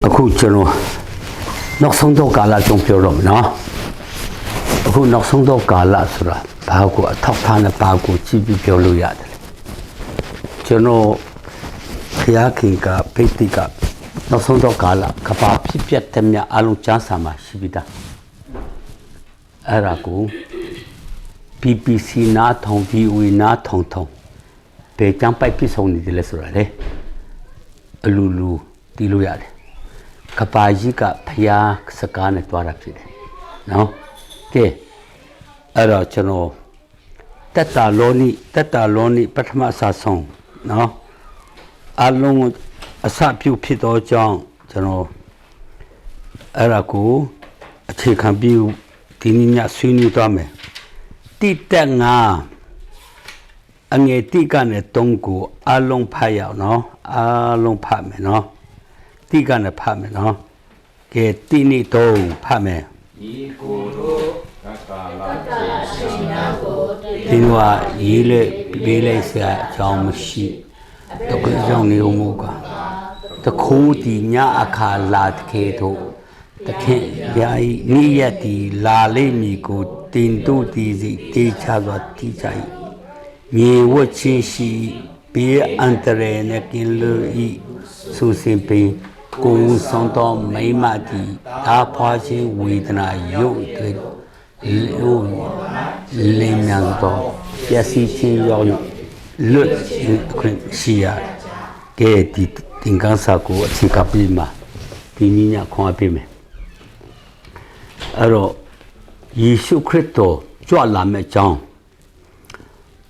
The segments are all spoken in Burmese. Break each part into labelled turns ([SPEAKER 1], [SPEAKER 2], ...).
[SPEAKER 1] အခုကျွန်တော်နောက်ဆုံးတော့ကာလကြုံပြောတော့မယ်နော်အခုနောက်ဆုံးတော့ကာလဆိုတာဘာကိုအထောက်ထားနဲ့ဘာကိုကြည့်ပြီးပြောလို့ရတယ်ကျွန်တော်ဖျားခင်ကပိဋိကနောက်ဆုံးတော့ကာလကဘာဖြစ်ပြတ်တဲ့မြအလုံးချမ်းစာမှာရှိပြီးသားအဲ့ဒါကို BBC နားထောင် VOA နားထောင်ဘယ်ကြမ်းပိုက်ပြဆုံးနေတယ်လဲဆိုတာလေအလူလူတီးလို့ရတယ်ကဘာကြီးကဖျားစကားနဲ့တွားတာဖြစ်တယ်နော်ကဲအဲ့တော့ကျွန်တော်တက်တာလောနိပထမအစားဆုံးနော်အလုံးအစပြုဖြစ်သောကြောင့်ကျွန်တော်အဲ့ဒါကိုအခြေခံပြီးဒီနေ့ညဆွေးနွေးသွားမယ်တိတက်ငါအငယ်တိကနေတုံးကိုအလုံးဖတ်ရအောင်နော်အလုံးဖတ်မယ်နော်တိကနေဖတ်မယ်နော်ကဲတိနိတုံးဖတ်မယ်
[SPEAKER 2] ဤကိုတို့ကကာလရှိနာကို
[SPEAKER 1] ဒီလိုရေးလေပေးလိုက်စရာအကြောင်းမရှိတကွေကြောင့်နေဦးမူကတခိုးဒီညအခါလာတခေတို့တခင်ယာဤနိယတိလာလိမ့်မည်ကိုတင်တို့ဒီစီတေချာစွာတိချာ၏မြေဝတ်ချင်းရှိဘေးအန္တရာယ်နဲ့ကင်းလို့ဤဆူစင်ပင်ကိုယ်ဆောင်တော်မိမတိဒါဖွာခြင်းဝေဒနာရုပ်တွေလို့လင်းမြန်တော်ပျက်စီးခြင်းရောက်လွတ်ခွင့်ရှိရကဲဒီသင်္ကန်းစာကိုအခြေခံပြီးမှဒီနည်းညခွန်အားပေးမယ်အဲ့တော့ယေရှုခရစ်တော်ကြွလာမဲ့ကြောင်း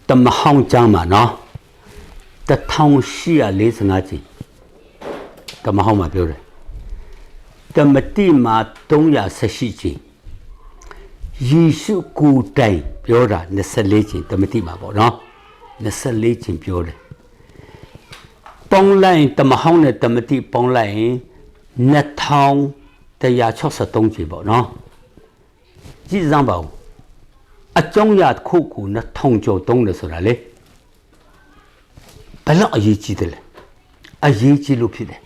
[SPEAKER 1] တမဟောင်းကျမ်းမှာနော်1845ကျင်းတမဟောင်းမှာပြောတယ်တမတိမှာ318ကျင်းယေရှုကိုယ်တိုင်ပြောတာ24ကျင်းတမတိမှာပေါ့နော်24ကျင်းပြောတယ်ပေါင်းလိုက်တမဟောင်းနဲ့တမတိပေါင်းလိုက်ရင်2163ကျင်းပေါ့နော်ကြည့်စမ်းပါဦးအကြောင်းအရာတစ်ခုကို2000ကျော်တုံးတယ်ဆိုတာလေဘယ်လောက်အရေးကြီးတယ်လဲအရေးကြီးလို့ဖြစ်တယ်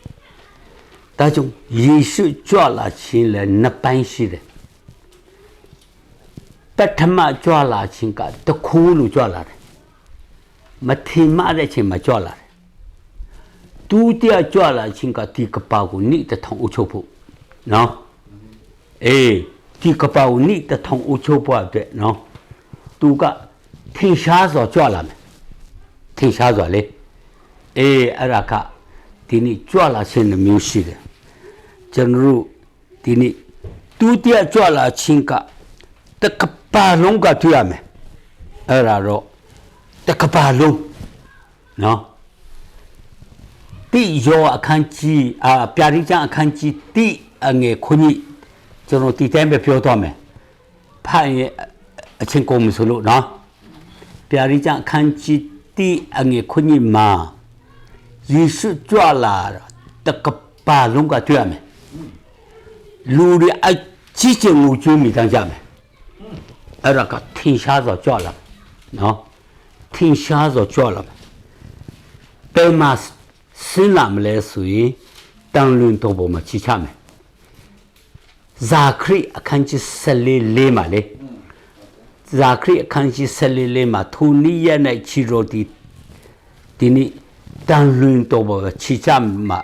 [SPEAKER 1] ဒါကြောင့်ယေရှုကြွလာခြင်းလည်းနှစ်ပိုင်းရှိတယ်ပထမကြွလာခြင်းကတခုလို့ကြွလာတယ်မထင်မှတဲ့ချိန်မှာကြွလာတယ်ဒုတိယကြွလာခြင်းကဒီကပောက်ကိုနိတထောင်အုပ်ချုပ်ဖို့နော်အေးဒီကပောက်နိတထောင်အုပ်ချုပ်ဖို့အတွက်နော်သူကထင်ရှားစွာကြွလာမယ်ထင်ရှားစွာလေအေးအဲ့ဒါကဒီနေ့ကြွလာခြင်းမျိုးရှိတယ်ကျွန်တော်တို့ဒီနေ့ဒုတိယကြွလာခြင်းကတကပါလုံးကတွေ့ရမယ်အဲ့ဒါတော့တကပါလုံးနော်တိယောအခန်းကြီးပြာရိကျမ်းအခန်းကြီးတိအငယ်ခွန်ကြီးကျွန်တော်ဒီတိုင်းပဲပြောသွားမယ်ဖတ်ရင်အချင်းကုန်မဆိုလို့နော်ပြာရိကျမ်းအခန်းကြီးတိအငယ်ခွန်ကြီးမှာယေရှုကြွလာတကပါလုံးကတွေ့ရမယ်လူတွေအကြည့်ချင်မှုကျွေးမိတမ်းကြမယ်အဲ့ဒါကထင်ရှားစွာကြွလာနော်ထင်ရှားစွာကြွလာဘယ်မှာဆင်းလာမလဲဆိုရင်တန်လွင်တော်ပေါ်မှာချီချမယ်ဇာခရိအခန်းကြီး14မှာလေဇာခရိအခန်းကြီး14မှာသူနိယနဲ့ချီရိုဒီနေ့တန်လွင်တော်ပေါ်ချီချမှာ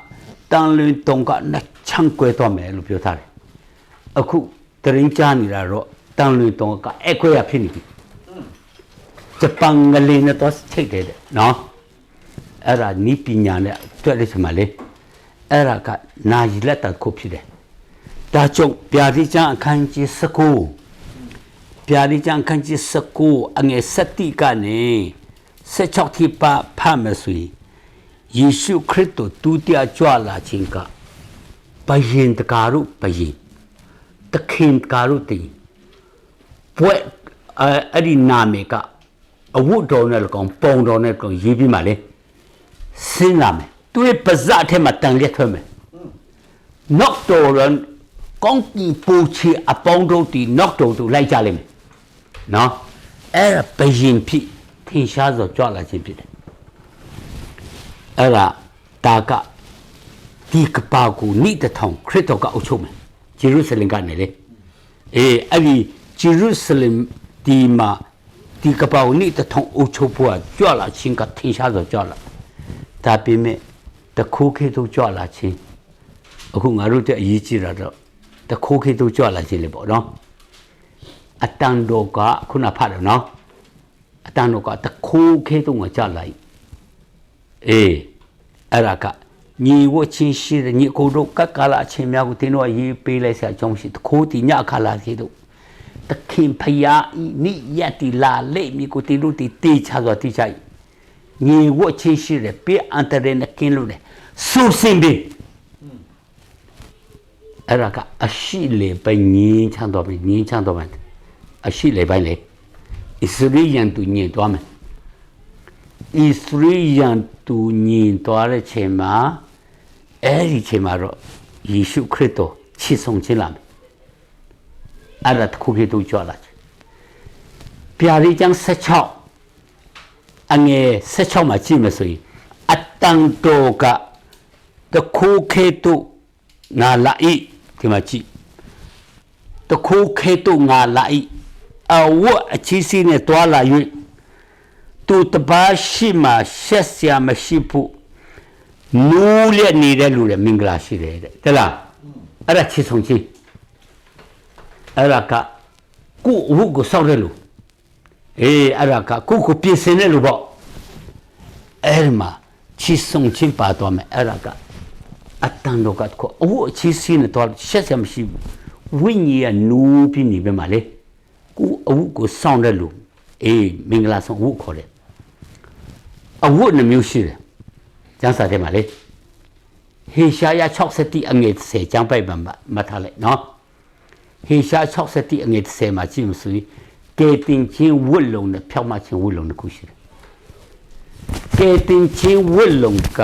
[SPEAKER 1] တန်လွင်တော်ကနှစ်ချမ်းကွဲသွားမယ်လို့ပြောထားတယ်အခုတရင်ကြားနေတာတော့တန်လွင်တော်ကအခွဲရဖြစ်နေပြီဂျပန်ငလေးနဲ့တော့ထိတ်တယ်နော်အဲ့ဒါနိပညာနဲ့တွေ့တဲ့ချိန်မှာလေအဲ့ဒါကနာယီလက်တခုဖြစ်တယ်ဒါကြောင့်ဗျာဒိကျမ်းအခန်းကြီး19ဗျာဒိကျမ်းအခန်းကြီး19အငယ်7ကနေ16ထိပါဖတ်မယ်ဆိုရင်ယေရှုခရစ်တော်ဒုတိယကြွလာခြင်းကဘယင်တကာရုဘယင်တခင်တကာရုတီဘွဲအဲ့ဒီနာမည်ကအဝတ်တော်နဲ့ကောင်ပုံတော်နဲ့ကောင်ရေးပြီးမှလေဆင်းလာမယ်သူ့ပါဇက်ထဲမှာတန်ရက်ထွက်မယ်နောက်တော်ရန်ကောင်းကြီးပူချီအပေါင်းတို့ဒီနောက်တော်သူလိုက်ကြလိမ့်မယ်နော်အဲ့ဒါဘယင်ဖြစ်ထင်ရှားစွာကြွလာခြင်းဖြစ်တယ်အဲ့ဒါဒါက ဒီကပါကိုနိတထောင်ခရစ်တော်ကအုပ်ချုပ်မယ်ဂျေရုဆလင်ကနေလေအဲ့ဒီဂျေရုဆလင်ဒီမှာဒီကပါကိုနိတထောင်အုပ်ချုပ်ဖို့ကကြွလာခြင်းကထင်ရှားတော့ကြွလာဒါပေမဲ့တခိုးခေတို့ကြွလာခြင်းအခုငါတို့တဲ့အရေးကြီးတာတော့တခိုးခေတို့ကြွလာခြင်းလေပေါ့နော်အတန်တော်ကခုနဖတ်တယ်နော်အတန်တော်ကတခိုးခေတို့ငါကြလိုက်အဲ့ဒါကညီဝချင်းရှိတဲ့ညီကိုတို့ကကလာအချင်းများကိုတင်းတော့ရေးပေးလိုက်စရာအကြောင်းရှိတခိုးတီညအခါလာခေတို့တခင်ဖယားဤနိယတိလာလေမိကိုတင်းတို့တေချာဆိုတိချိုက်ညီဝချင်းရှိတဲ့ပြအန်တရနဲ့ကင်းလို့လေဆူစင်ပြီအဲ့ဒါကအရှိလေပိုင်ငင်းချမ်းတော်ပြီငင်းချမ်းတော်မယ်အရှိလေပိုင်လေဣသရေလသူညင်သွားမယ်ဣသရေလသူညင်သွားတဲ့ချိန်မှာအဲ့ဒီချိန်မှာတော့ယေရှုခရစ်တော်ချစ်ဆုံးခြင်းလာမယ်အဲ့ဒါတခုခေတ်တို့ကြွလာတယ်ပြာရိကျမ်း16အငယ်16မှာကြည့်မယ်ဆိုရင်အတန်တော်ကတခုခေတ်တို့ငါလာဤဒီမှာကြည့်တခုခေတ်တို့ငါလာဤအဝတ်အချီးစီးနဲ့တွာလာ၍သူတပါရှိမှရှက်စရာမရှိဘူးနူးလက်နေတဲ့လူတွေမင်္ဂလာရှိတယ်တဲ့လားအဲ့ဒါချစ်ဆုံးချင်းအဲ့ဒါကကိုဝုကိုစောက်တဲ့လူအဲ့ဒါကကိုပြင်ဆင်တဲ့လူပေါ့အဲ့မှာချစ်ဆုံးချင်းပါတော့မယ်အဲ့ဒါကအတန်တော့ကကိုအဝတ်အချီးစီးနဲ့တော့ရှက်စရာမရှိဘူးဝိညာဉ်ကနူးပြီးနေပဲမှာလေကိုအဝတ်ကိုစောင့်တဲ့လူမင်္ဂလာဆောင်ဝတ်ခေါ်တယ်အဝတ်နှမျိုးရှိတယ်ကျမ်းစာထဲမှာလေဟေရှာယ60အငယ်10ကျမ်းပိုက်မှာမှတ်ထားလိုက်နော်ဟေရှာ60အငယ်10မှာကြည့်မစို့ကဲတင်ချင်းဝတ်လုံးနဲ့ဖြောက်မှချင်းဝတ်လုံးတစ်ခုရှိတယ်ကဲတင်ချင်းဝတ်လုံးက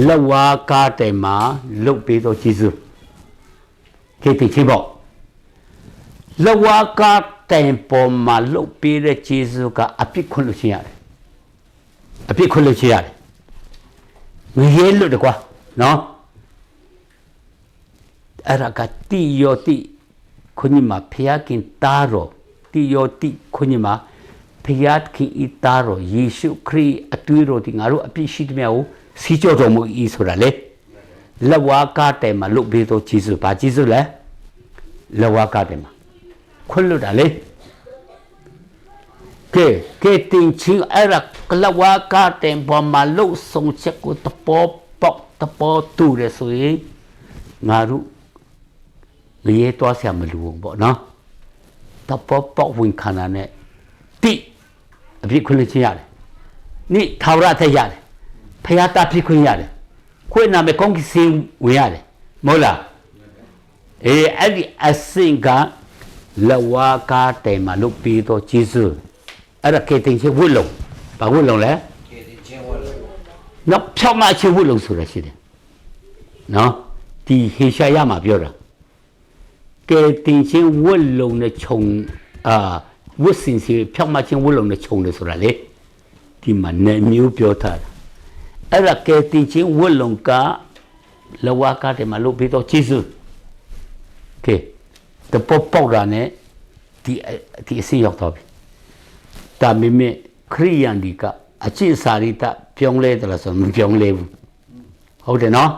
[SPEAKER 1] လဝါကားတိုင်မှာလုတ်ပေးတော့ဂျေဇုကဲတင်ချင်းပေါ့လဝါကားတိုင်ပေါ်မှာလုတ်ပေးတဲ့ဂျေဇုကအပြစ်ခွင့်လို့ရှိရတယ်အပြစ်ခွင့်လို့ရှိရတယ်ငရဲလို့တကွာနော်အဲ့ဒါကတိယောတိခွန်ကြီးမှာဖျားခင်သားတော်တိယောတိခွန်ကြီးမှာဖျားခင်ဤသားတော်ယေရှုခရစ်အတွေ့တော်ဒီငါတို့အပြစ်ရှိတဲ့မြတ်ကိုစီးကြောတော်မူ၏ဆိုတာလေလက်ဝါးကားတိုင်မှာလုတ်ပေးတော့ဂျေဇုဘာဂျေဇုလဲလက်ဝါးကားတိုင်မှာခွင့်လို့တာလေကဲတင်ချင်းအဲ့ဒါကလဝါကားတိုင်ပေါ်မှာလုတ်ဆုံချက်ကိုတပေါ်ပေါက်တပေါ်တူရဆိုရင်ငါတို့ရေတော့ဆရာမလူဘူးပေါ့နော်တပေါ်ပေါက်ဝင်ခန္ဓာနဲ့တိအပြစ်ခွင့်ချရတယ်နိထာဝရထက်ရတယ်ဖယားတာပြစ်ခွင့်ရတယ်ခွင့်နာမဲ့ကောင်းကင်စင်ဝင်ရတယ်မဟုတ်လားအဲ့ဒီအစင်ကလဝါကားတိုင်မှာလုတ်ပြီးတော့ဂျေဇုအဲ့ဒါကေတင်ချင်းဝတ်လုံးဘာဝတ်လုံးလဲကေတင်ချင်းဝတ်လုံးနောက်ဖြောက်မှချင်းဝတ်လုံးဆိုတာရှိတယ်နော်ဒီဟေရှာယမှာပြောတာကေတင်ချင်းဝတ်လုံးနဲ့ခြုံဝတ်စင်စီဖြောက်မှချင်းဝတ်လုံးနဲ့ခြုံတယ်ဆိုတာလေဒီမှာနေမျိုးပြောထားတာအဲ့ဒါကေတင်ချင်းဝတ်လုံးကလဝါကားတယ်မှာလို့ပြီးတော့ဂျေဇုကဲတပေါ်ပေါက်တာနဲ့ဒီအစီရောက်တော့ပြီဒါပေမဲ့ခရိယန်ဒီကအကျင့်စာရိတ္တပြောင်းလဲတယ်လားဆိုမပြောင်းလဲဘူးဟုတ်တယ်နော်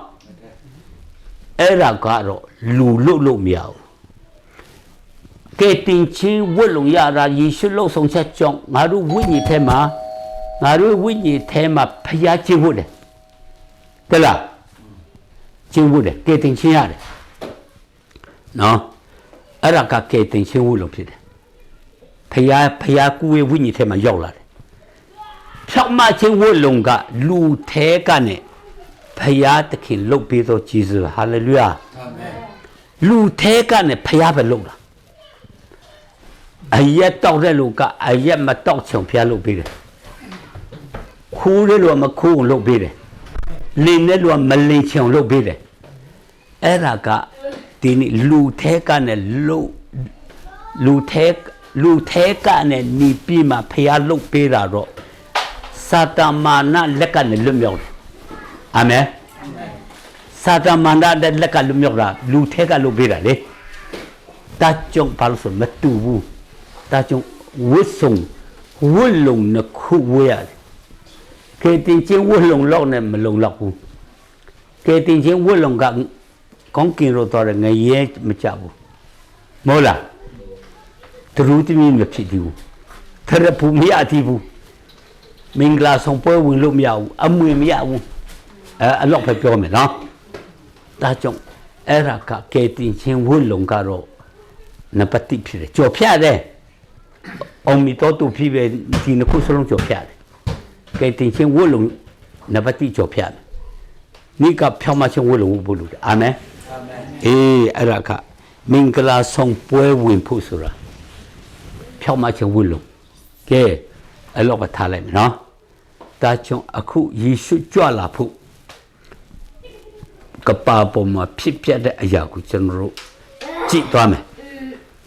[SPEAKER 1] အဲ့ဒါကတော့လူလို့မရဘူးကဲတင်ချင်းဝတ်လုံရတာယေရှုလို့ဆုံးချက်ကြောင့်ငါတို့ဝိညာဉ်ထဲမှာဖျားခြင်းဝတ်တယ်တဲ့လားခြင်းဝတ်တယ်ကဲတင်ချင်းရတယ်နော်အဲ့ဒါကကဲတင်ချင်းဝတ်လုံဖြစ်တယ်ဖျားကူဝိညာဉ်ထဲမှာရောက်လာတယ်ဖြောက်မချင်းဝတ်လုံကလူထဲကနေဖျားသခင်လုတ်ပေးသောဂျေဇုဟာလေလုယာအာမင်လူထဲကနေဖျားပဲလုတ်လာအရက်တောက်တဲ့လူကအရက်မတောက်ချင်ဖျားလုတ်ပေးတယ်ခိုးတဲ့လူကမခိုးအောင်လုတ်ပေးတယ်လင်းတဲ့လူကမလင်းချင်အောင်လုတ်ပေးတယ်အဲ့ဒါကဒီနေ့လူထဲကနေလူထဲကနေနီးပြီးမှဖျားလုတ်ပေးတာတော့စာတမာနလက်ကနေလွတ်မြောက်တယ်အာမင် စာတမန္တတဲ့လက်ကလူမြောက်တာလူထဲကလုပ်ပေးတာလေတာကြုံပါလို့ဆိုမတူဘူးတာကြုံဝတ်ဆုံဝတ်လုံနှစ်ခုဝတ်ရတယ်ကဲတင်ချင်းဝတ်လုံလောက်နဲ့မလုံလောက်ဘူးကဲတင်ချင်းဝတ်လုံကကောင်းကင်လို့တော့ငရဲမကြဘူးမဟုတ်လားသူတို့တမီးမဖြစ်ဘူးထရပူမရသေးဘူးမင်္ဂလာဆောင်ပွဲဝင်လို့မရဘူးအမွေမရဘူးအလောက်ပဲပြောမယ်နော်ဒါကြောင့်အဲ့ဒါကကဲတင်ချင်းဝတ်လုံကတော့နပတိဖြစ်တယ်ကြော်ဖြတ်တယ်အောင်မီတော့သူဖြစ်ပဲဒီနှစ်ခုစလုံးကြော်ဖြတ်တယ်ကဲတင်ချင်းဝတ်လုံနပတိကြော်ဖြတ်တယ်နိကဖြောင်းမချင်းဝတ်လုံဘုလို့အာမင်အာမင်အေးအဲ့ဒါကမင်္ဂလာဆောင်ပွဲဝင်ဖို့ဆိုတာဖြောင်းမချင်းဝတ်လုံကဲအဲ့လောကထားလိုက်မယ်နော်ဒါကြောင့်အခုယေရှုကြွလာဖို့ကပါပေါ်မှာဖြစ်ပြတဲ့အရာကိုကျွန်တော်တို့ကြည့်သွားမယ်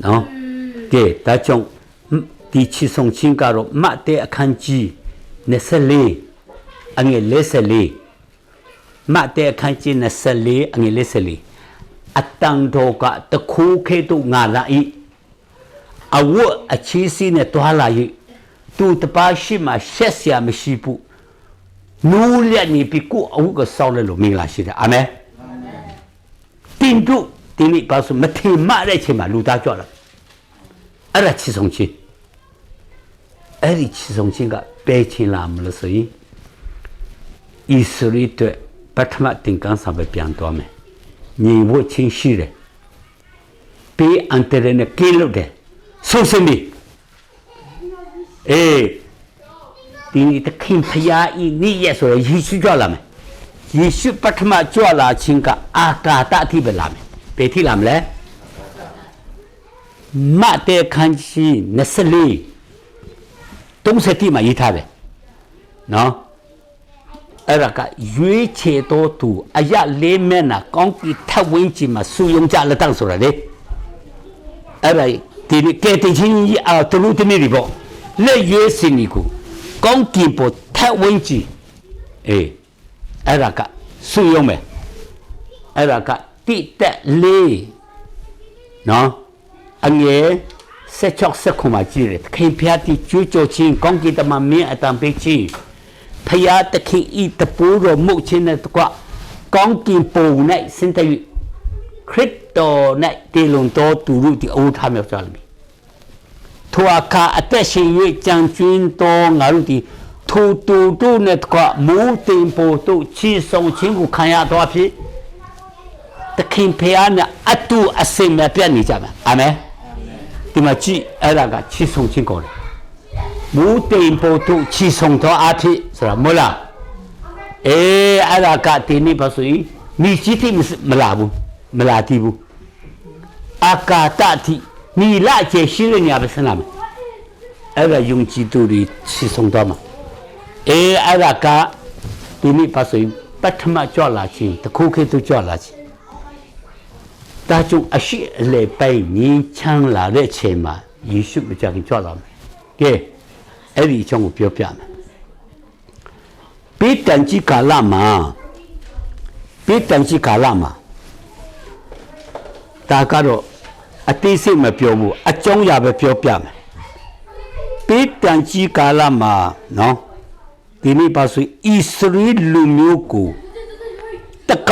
[SPEAKER 1] နော်ကဲဒါကြောင့်ဒီချီဆောင်ချင်းကတော့မတ်တဲ့အခန်းကြီး24အငယ်44မတ်တဲ့အခန်းကြီး24အငယ်44အတန်တော်ကတခုခဲတို့ငါလာဤအဝတ်အချီးစီးနဲ့တွားလာ၏သူတပါရှိမှရှက်เสียမရှိဘူးနူးလက်နေပြီးကိုအဝတ်ကစောင်းလဲလို့မင်္ဂလာရှိတယ်အာမင်တင်တို့ဒီနေ့ပါဆိုမထင်မှတဲ့ချိန်မှာလူသားကြွလာအဲ့ဒါချီဆောင်ချင်းအဲ့ဒီချီဆောင်ချင်းကပဲချင်းလာမလို့ဆိုရင်ဣသရေလတွေပထမတင်ကန်စာပဲပြန်သွားမယ်ညီဝချင်းရှိတယ်ပေးအန်တရနဲ့ကီလို့တယ်ဆိုစမီဒီတခင်ဖျားဤနေ့ရက်ဆိုယေရှုကြွလာမယ်ယေရှုပထမကြွလာခြင်းကအာကာသအထိပဲလာမယ်ဘယ်ထိလာမလဲမတ်တဲ့ခန်းကြီး24 30မှာရေးထားတယ်နော်အဲ့ဒါကရွေးချယ်တော်သူအရလေးမဲ့နာကောင်းကင်ထပ်ဝင်းကြီးမှာစူယုံကြလက်တန်းဆိုတာလေအဲ့ဒါဒီကဲတင်ချင်းသူတို့တနေ့ဒီပေါ့လက်ရွေးစင်ကြီးကိုကောင်းကင်ပေါ်ထပ်ဝင်းကြီးအဲ့ဒါကစူယုံမယ်အဲ့ဒါကတိတက်လေးနော်အငယ်16 second မှာကြည့်တယ်ခင်ဖျားတိကျွေးကြော်ချင်းကောင်းကင်တမမင်းအတန်ပေးချင်းဖျားတခင်ဤတပူတော်မှုချင်းနဲ့တကွကောင်းကင်ပုံ၌စင်တ၍ခရစ်တော်၌တေလုံတော်သူတို့ဒီအိုးထားမြောက်ကြလိမ့်မည်ထိုအခါအသက်ရှင်၍ကြံကျွင်းတော်ငါတို့ဒီထိုတူတို့နဲ့တကွမူတင်ပေါ်တို့ချီဆောင်ချင်းကိုခံရတော်ဖြစ်တခင်ဖျားနဲ့အတူအစင်မပြတ်နေကြမှာအာမင်ဒီမှာကြည့်အဲ့ဒါကချီဆောင်ချင်းကိုမူတင်ပေါ်တို့ချီဆောင်တော်အဖြစ်ဆိုတာမလားအဲ့ဒါကဒီနေ့ပါဆိုရင်မိချီတိမလာဘူးမလာတိဘူးအာကာတတိနီလာကျေရှိရညာပဲစနာမယ်အဲ့ဒါယုံကြည်သူတွေချီဆောင်တော်မှာအဲ့ဒါကဒီနေ့ပါဆိုရင်ပထမကြွလာခြင်းတခုခေတ်ကြွလာခြင်းဒါကြောင့်အရှိအလေပိုင်းငင်းချမ်းလာတဲ့ချိန်မှာယေရှုမကြခင်ကြွလာမယ်ကဲအဲ့ဒီအကြောင်းကိုပြောပြမယ်ပိတန်ကြီးကာလမှာဒါကတော့အသေးစိတ်မပြောဘူးအကြောင်းအရာပဲပြောပြမယ်ပိတန်ကြီးကာလမှာနော်ဒီနေ့ပါဆိုဣသရေလလူမျိုးကိုတက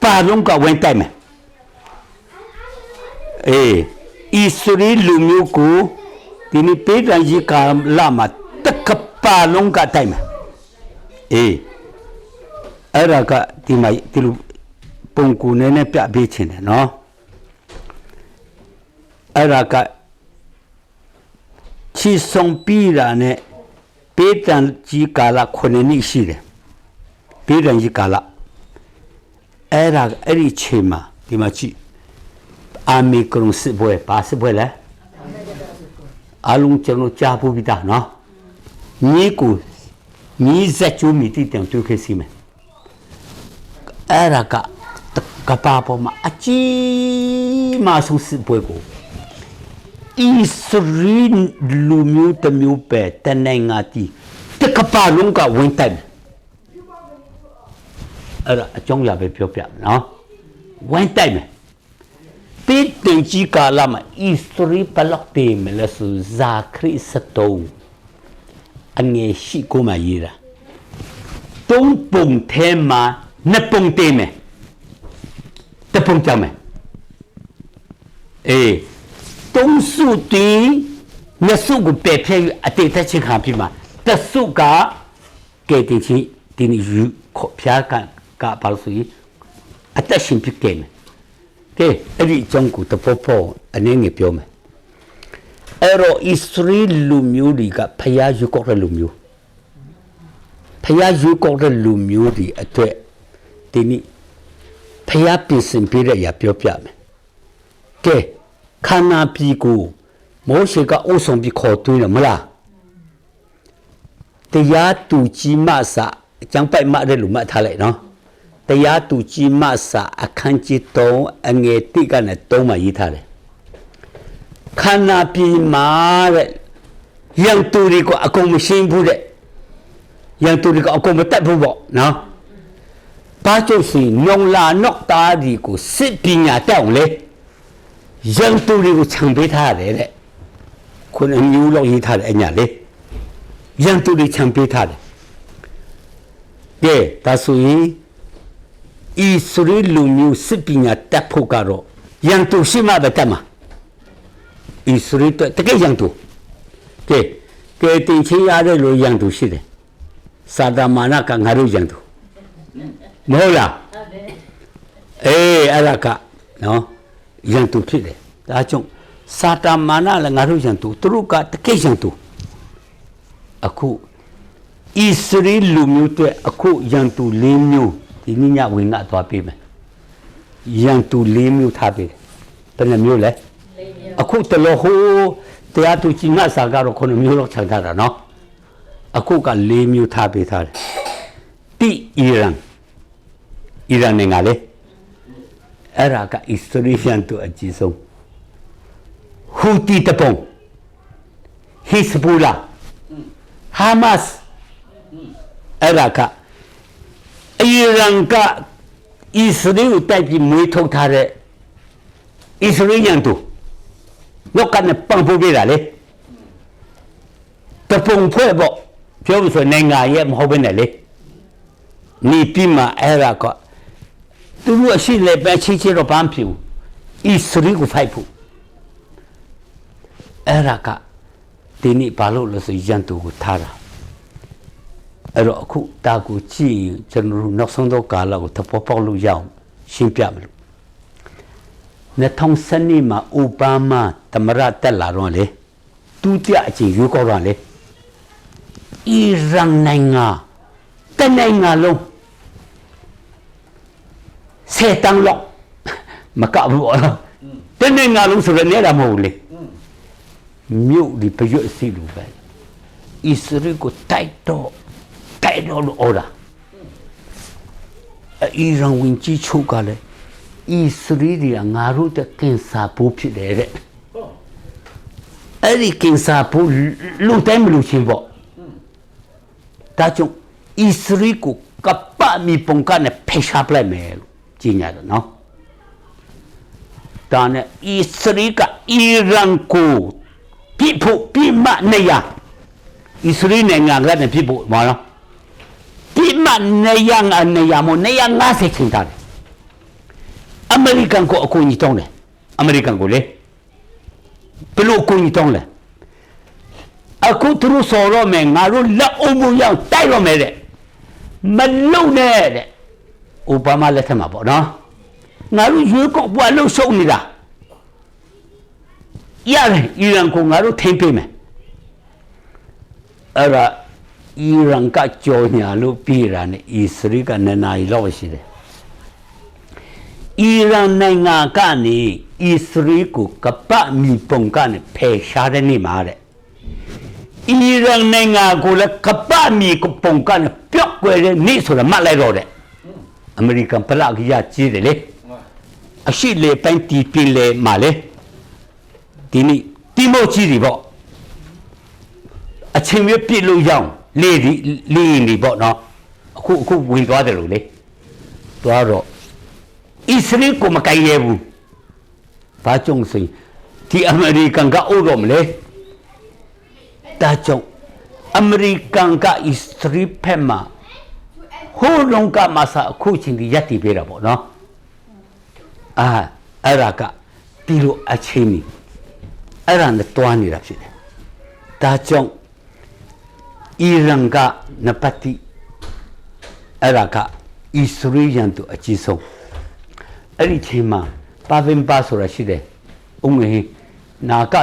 [SPEAKER 1] ပါလုံးကဝင်တိုက်မယ်ဣသရေလလူမျိုးကိုဒီနေ့ပိတန်ကြီးကာလမှာတကပါလုံးကတိုက်မယ်အဲ့ဒါကဒီမှာဒီလိုပုံကူနဲ့ပြပေးခြင်းတယ်နော်အဲ့ဒါကချီဆောင်ပြီးတာနဲ့ပေတန်ကြီးကာလ9နှစ်ရှိတယ်ပေတန်ကြီးကာလအဲ့ဒီချိန်မှာဒီမှာကြည့်အာမေကရုံစစ်ပွဲပါစစ်ပွဲလဲအလုံးကျွန်တော်ကြားဖို့ပြီးတာနော်ညီကိုညီစက်ချိုးမိတိတန်တူခေစီမယ်အဲ့ဒါကပါပေါ်မှာအကြီးမားဆုံးစစ်ပွဲကိုဣသရေလလူမျိုးတမျိုးပဲတနိုင်ငံတီတကပါလုံးကဝင်တိုက် အဲ့ဒါအကြောင်းအရာပဲပြောပြနော်ဝိုင်းတိုက်မယ်တိတင်ကြီးကာလမှာဣသရေပလောက်တေမလဲဆိုဇာခရစ်စတုံးအငယ်ရှိကိုမှရေးတာသုံးပုံထဲမှာနှစ်ပုံတေးမယ်တစ်ပုံကြမယ်သုံးစုတီနှစ်စုကိုပယ်ဖျက်၍အတေတက်ချင်းခံပြီးမှာတစ်စုကကဲတင်ချင်းဒီနေ့ယူဖျားကဘာလို့ဆိုရင်အသက်ရှင်ဖြစ်ခဲ့မယ်ကဲအဲ့ဒီအကြောင်းကိုတဖို့အနေငယ်ပြောမယ်အဲ့တော့ဣသရေလလူမျိုးတွေကဖျားယူကောက်တဲ့လူမျိုးဖျားယူကောက်တဲ့လူမျိုးတွေအတွက်ဒီနေ့ဖျားပြင်ဆင်ပေးတဲ့အရာပြောပြမယ်ကဲခန္ဓာပြီကိုမောရှေကအုပ်ဆောင်ပြီးခေါ်သွင်းတယ်မလားတရားသူကြီးမဆာအကျမ်းပိုက်မှတဲ့လူမှတ်ထားလိုက်နော်တရားသူကြီးမဆာအခန်းကြီး3အငယ်1ကနေ3မှာရေးထားတယ်ခန္ဓာပြီမှာတဲ့ရန်သူတွေကိုအကုန်မရှင်းဘူးတဲ့ရန်သူတွေကအကုန်မတက်ဘူးပေါ့နော်ဘာကြောင့်စီညုံလာနော့သားဒီကိုစစ်ပညာတောင်းလေရန်သူတွေကိုခြံပေးထားတယ်တဲ့ခုနမျိုးလောက်ရေးထားတယ်အညာလေရန်သူတွေခြံပေးထားတယ်ကဲဒါဆိုရင်ဤစရီလူမျိုးစစ်ပညာတက်ဖို့ကတော့ရန်သူရှိမှပဲတက်မှာဤစရီတကယ်ရန်သူကဲတင်ချရတဲ့လူရန်သူရှိတယ်စာဒမာနကငါတို့ရန်သူမဟုတ်လားအဲ့ဒါကနော်ရန်သူဖြစ်တယ်ဒါကြောင့်စာတမာနလည်းငါတို့ရန်သူသူတို့ကတကယ်ရန်သူအခုဣသရေလလူမျိုးတွေအခုရန်သူ၄မျိုးဒီနေ့ညဝင်ငါသွားပေးမယ်ရန်သူ၄မျိုးထားပေးတယ်ဘယ်နှမျိုးလဲအခုတလို့ဟိုတရားသူကြီးငါစာကတော့9မျိုးလောက်ခြံထားတာနော်အခုက၄မျိုးထားပေးထားတယ်တိအီရန်နိုင်ငံလေအဲ့ဒါကဣသရေလန်တို့အကြီးဆုံးဟူတီတပုံဟစ်ဘူလာဟာမတ်အဲ့ဒါကအီရန်ကဣသရေလတိုက်ပြီးမွေးထုတ်ထားတဲ့ဣသရေလန်တို့လောကနဲ့ပံ့ပိုးပေးတာလေတပုံဖွဲ့ပေါ့ပြောလို့ဆိုနိုင်ငံရဲ့မဟုတ်ဘဲနဲ့လေနေပြီးမှအဲ့ဒါကသူတို့အရှိလည်းပဲချီတော့ပန်းပြူဣသရေလကိုဖိုက်ဖို့အဲ့ဒါကဒီနေ့ဘာလို့လဲဆိုရန်သူကိုထားတာအဲ့တော့အခုတာကိုကြည့်ကျွန်တော်တို့နောက်ဆုံးတော့ကာလကိုသဘောပေါက်လို့ရအောင်ရှင်းပြမလို့2012မှာအိုဘားမားသမရတက်လာတော့လေသူတအချင်းရွေးကောက်တော့လေဣရန်နိုင်ငံတနိုင်ငံလုံးစေတန်းလောက်မကဘူးနော်တနိုင်ငံလုံးဆိုရနေတာမဟုတ်လေမြို့ဒီပရွတ်စီလူပဲဣသရေလကိုတိုက်တော့လို့အော်တာအီရန်ဝင်ကြီးချုပ်ကလည်းဣသရေလကငါတို့တကင်စာပိုးဖြစ်တယ်တဲ့အဲ့ဒီကင်စာပိုးလူတိုင်းမလူချင်းပေါ့ဒါကြောင့်ဣသရေလကိုကပ္ပမီပုံကနဲ့ဖေရှားပလိုက်မယ်လို့ကြီးညာတယ်နော်ဒါနဲ့ဣသရေလကအီရန်ကိုပြမနေရဣသရေလနိုင်ငံကလည်းပြဖို့မလားပြမနေရနေရမနေရ50ချင်းတာအမေရိကန်ကိုအကူအညီတောင်းတယ်အမေရိကန်ကိုလေဘယ်လိုအကူအညီတောင်းလဲအခုသူတို့ဆော်တော့မယ်ငါတို့လက်အုံမရောက်တိုက်တော့မယ်တဲ့မလုံနဲ့တဲ့အိုဘားမားလက်ထက်မှာပေါ့နော်ငါတို့ရွေးကောက်ပွဲလှုပ်ရှုပ်နေတာရတယ်အီရန်ကိုငါတို့ထိမ့်ပေးမယ်အဲ့ဒါအီရန်ကကြော်ညာလို့ပြည်တာနဲ့ဣသရေလကနနာရီလောက်ရှိတယ်အီရန်နိုင်ငံကနေဣသရေလကိုကပ္ပမီပုံကနေဖယ်ရှားတဲ့နေ့မှာတဲ့အီရန်နိုင်ငံကိုလည်းကပ္ပမီပုံကနေပြောက်ွယ်တဲ့နေ့ဆိုတာမှတ်လိုက်တော့တဲ့အမေရိကန်ပလကရကြီးတယ်လေအရှိလေပိုင်းတီပင်လေမှာလေဒီနေ့တိမို့ကြီးတွေပေါ့အချိန်မြပြည့်လို့ရအောင်လေဒီပေါ့နော်အခုဝင်သွားတယ်လို့လေ သွားတော့ဣသရေလကိုမကြိုက်ရဘူးဘာကြောင့်ဆိုရင်ဒီအမေရိကန်ကအိုးတော့မလဲဒါကြောင့်အမေရိကန်ကဣသရေလဖက်မှာဟိုးလုံးကမှစအခုချင်းဒီရက်တည်ပေးတာပေါ့နော်အဲ့ဒါကဒီလိုအချင်းကြီးအဲ့ဒါနဲ့တွားနေတာဖြစ်တယ်ဒါကြောင့်အီရန်ကနပတိအဲ့ဒါကဣသရေလတို့အကြီးဆုံးအဲ့ဒီချိန်မှာပါဗင်ပါဆိုတာရှိတယ်ဥငယ်နာက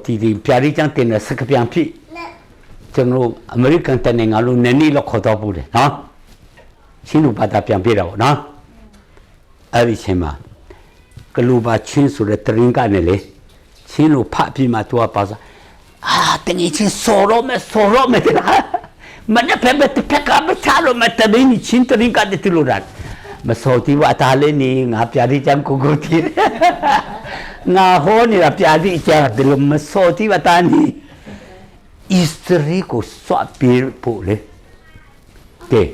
[SPEAKER 1] ဒီပြာရီချန်တင်စကပြန်ဖြစ်ကျွန်တော်အမေရိကန်တနေငါလို့နည်းနည်းလောက်ခေါ်တော့ဘူးတယ်နော်ရှင်းလို့ဘာသာပြန်ပြတာပေါ့နော်အဲ့ဒီချိန်မှာကလူပါချင်းဆိုတဲ့တရင်ကနေလေချင်းလို့ဖတ်ပြီးမှသူကပါစားတကယ်ချင်းစော်တော့မယ်မနေ့ဖက်ဘက်ဖက်ကမချလို့မတမင်းချင်းတရင်ကနေတူလို့ရတယ်မစော်တီဝအတားလေးနေငါပြာဒီချမ်းကိုကိုတီငါဟောနေတာပြာဒီချမ်းဒီလိုမစော်တီဝတာနီဣသရေလကိုစွတ်ပြေဖို့လေကဲဣ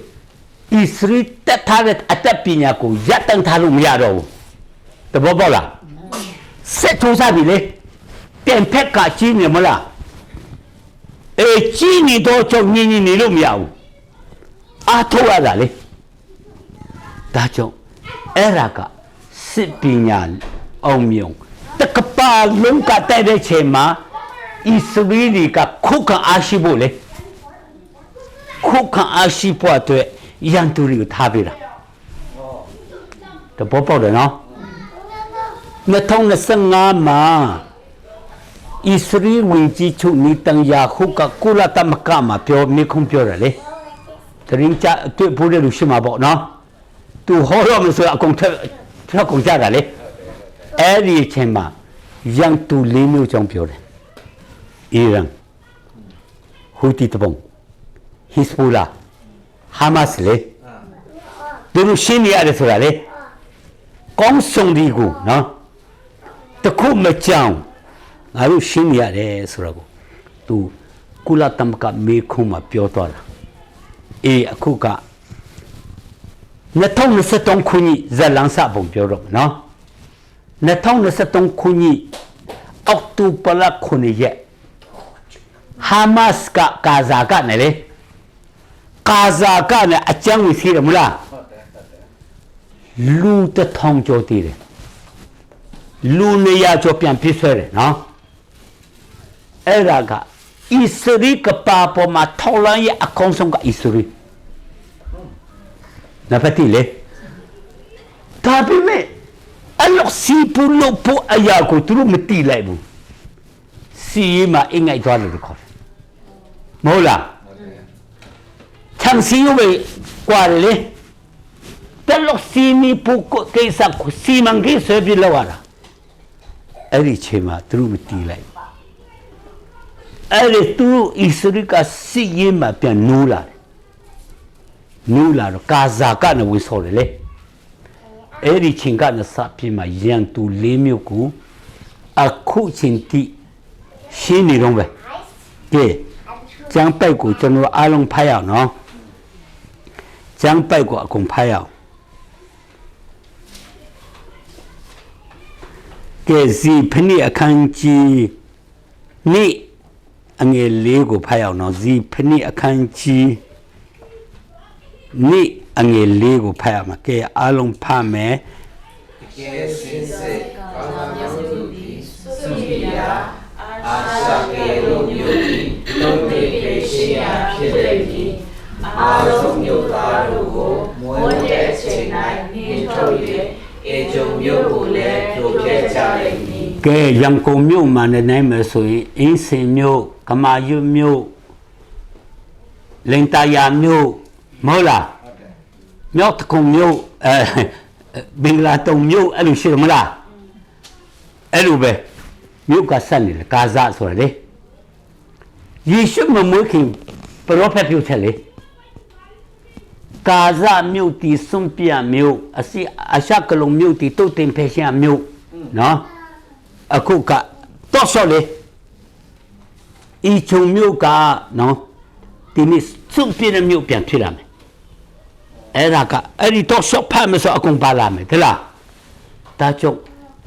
[SPEAKER 1] သရေလတက်ထားတဲ့အတတ်ပညာကိုရပ်တန့်ထားလို့မရတော့ဘူးတဘောပေါက်လားစစ်ထိုးစားပြီလေတင်ဖက်ကကြီးနေမလားကြီးနေတော့ကြောင့်ညင်နေလို့မရဘူးအားထုတ်ရတာလေဒါကြောင့်အဲ့ဒါကစစ်ပညာအောင်မြင်တကပါလုံးကတဲ့ချိန်မှာဣသရေလကခုခံအားရှိဖို့လေခုခံအားရှိဖို့အတွက်ရန်သူတွေကိုထားပေးတာတဘောပေါက်တယ်နော်2025မှာဣသရေလဝင်ကြီးချုပ်နေတန်ယာဟုကကုလသမဂ္ဂမှာပြောမိခုံပြောတယ်လေတရင်ချတွေ့ဖို့လည်းရှိမှာပေါ့နော်သူဟောတော့မဆိုအကုန်ထက်ကုန်ကြတာလေအဲ့ဒီအချိန်မှာရန်သူ၄မျိုးကြောင့်ပြောတယ်အီရန်ဟူတီတပုံဟစ်ဘူလာဟာမတ်လေသူတို့ရှင်းနေရတယ်ဆိုတာလေကောင်းဆုံးဒီကိုနော်တခုမကြောင်ငါတို့ရှင်းနေရတယ်ဆိုတာကိုသူကုလသမဂ္ဂမေခုံးမှာပြောသွားတာအခုက2023ခုနှစ်ဇလန်စာပုံပြောတော့နော်2023ခုနှစ်အောက်တိုဘာလ9ရက်ဟာမတ်စ်ကဂါဇာကနေလေဂါဇာကနေအကျန်းဝင်စီးတယ်မလားလူတထောင်ကျော်တည်တယ်လူနေရာကျော်ပြန်ပြည့်ဆွဲတယ်နော်အဲ့ဒါကဣသရေလကပါပေါ်မှာထောက်လန်းရဲ့အကောင်းဆုံးကဣသရေလနဖတိလေဒါပေမဲ့အဲ့လိုစီပူလို့ပေါ်အရာကိုသူတို့မတိလိုက်ဘူးစီမှာအင်္ဂိုက်သွားလို့ခေါ်တယ်မဟုတ်လားချမ်းစီဝေကွာလေတယ်လို့စီမီပူကိုကိစ္စကိုစီမံကိစ္စပြလောက်ရတာအဲ့ဒီချိန်မှာသူတို့မတိလိုက်အဲ့ဒီသူဣသရေလကစီရင်မှာပြန်နိုးလာတယ်နိုးလာတော့ဂါဇာကနေဝင်ဆော်တယ်လေအဲ့ဒီချိန်ကနေစပြီးမှရန်သူ၄မျိုးကိုအခုချိန်တိရှင်းနေတော့ပဲကဲကျမ်းပိုက်ကိုကျွန်တော်အားလုံးဖတ်ရအောင်နော်ကျမ်းပိုက်ကိုအကုန်ဖတ်ရအောင်ကဲစီဖနိအခန်းကြီးနေ့အငယ်လေးကိုဖတ်ရအောင်နော်ဇီဖနိအခန်းကြီးနေ့အငယ်လေးကိုဖတ်ရမှာကဲအားလုံးဖတ်မယ်
[SPEAKER 2] ကဲစင်စစ်ကာမမျိုးတို့ဒီသုရိယအာရှကေလိုမျိုးဒီလုံးမေပေရှိရာဖြစ်တဲ့ဒီအာလုံးမျိုးသားတို့ကိုမွေးတဲ့အချိန်တိုင်းနှင်းထုတ်၍အေဂျုံမျိုးကိုလည်းကြိုပြကြလိမ့်မည်
[SPEAKER 1] ကဲရန်ကုန်မြို့မှာနေနိုင်မယ်ဆိုရင်အင်းစင်မြို့ကမာရွတ်မြို့လင်တာယာမြို့မဟုတ်လားမြောက်တကုံမြို့ဘင်္ဂလားတုံမြို့အဲ့လိုရှိတယ်မလားအဲ့လိုပဲမြို့ကဆက်နေတယ်ဂါဇာဆိုတာလေယေရှုမမွေးခင်ပရောဖက်ပြုချက်လေဂါဇာမြို့တီစွန်ပြမြို့အရှကလုံမြို့တီတုတ်တင်ဖက်ရှင်မြို့နော်အခုကတော့ဆော်လေဤချုံမြို့ကနော်ဒီနေ့စွန်ပြမြို့ပြန်ဖြစ်လာမယ် အဲ့ဒါကအဲ့ဒီတော့ရှော့ဖတ်မယ်ဆိုအကုန်ပါလာမယ်ဟုတ်လားဒါကြောင့်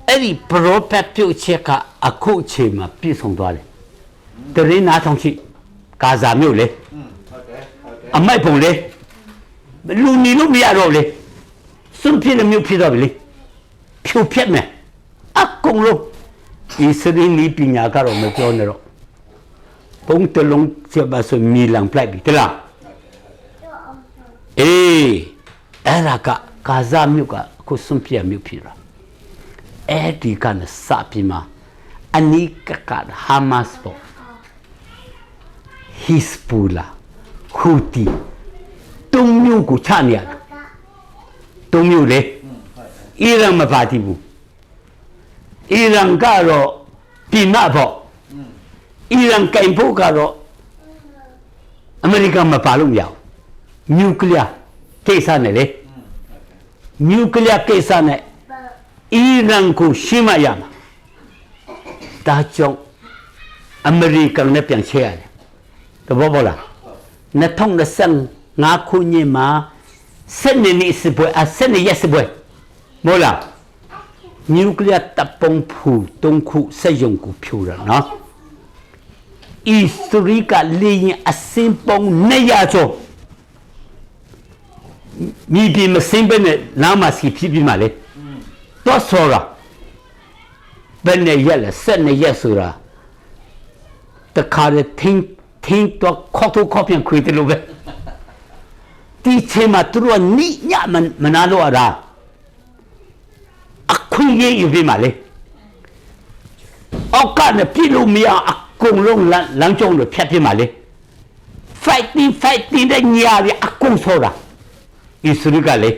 [SPEAKER 1] အဲ့ဒီ prophet ပြုတ်ချက်ကအခုအချိန်မှာပြည့်စုံသွားတယ်တရင်နာထောင်ရှိဂါဇာမြို့လေအမိုက်ပုံလေလူနေလို့မရတော့လေစွန့်ပြစ်တဲ့မြို့ဖြစ်တော့ပြီလေဖြိုဖျက်မယ်အကုန်လုံးဣသရေလပညာကတော့မပြောနဲ့တော့ဘုံတလုံးချက်ပါဆိုမီလန်ပလိုက်ပြီတလားအေးအဲ့ဒါကဂါဇာမြို့ကအခုစွန့်ပြစ်မြို့ဖြစ်တာအဲ့ဒီကနစပြမှာအနိကကဟာမတ်ပေါ့ဟစ်ပူလာဟူတီတုံးမျိုးကိုချနေရတယ်တုံးမျိုးလေအီရန်မပါတိဘူးအီရန်ကတော့ပြနာပေါ့အီရန်ကင်ဖို့ကတော့အမေရိကန်မပါလို့မရဘူးနျူကလ িয়ার ကိစ္စနဲ့လေနျူကလ িয়ার ကိစ္စနဲ့အီရန်ကိုရှင်းမရမှာဒါကြောင့်အမေရိကန်နဲ့ပြန်ချရတယ်တဘောဘောလား2025ခုနှစ်မှာ7နှစ်စပွဲ7ရက်စပွဲမို့လားနျူကလ িয়ার တပ်ပုံဖူ3ခုစက်ရုံကိုဖြိုတာနော်အစ္စရိကလေရင်အစင်ပုံ200ကျော်မိပြီးမစင်ပဲနဲ့လမ်းမှာစီဖြစ်ပြီးမှလေတော့ဆောရာဘယ်နဲ့ရက်လဲ7ရက်ဆိုတာတခါတည်းထင်းတော့ခေါက်တော့ပြန်ခွေတယ်လို့ပဲဒီချိန်မှာသူတို့ကနိညမနာလို့အရာခွင့်ရယူပြီးမှလေအောက်ကနေပြည်လို့မရအကုန်လုံးလမ်းကျုံလို့ဖြတ်ပြမှလေ fighting တဲ့ညာရအကုန်ဆိုတာဣသရေလကလေ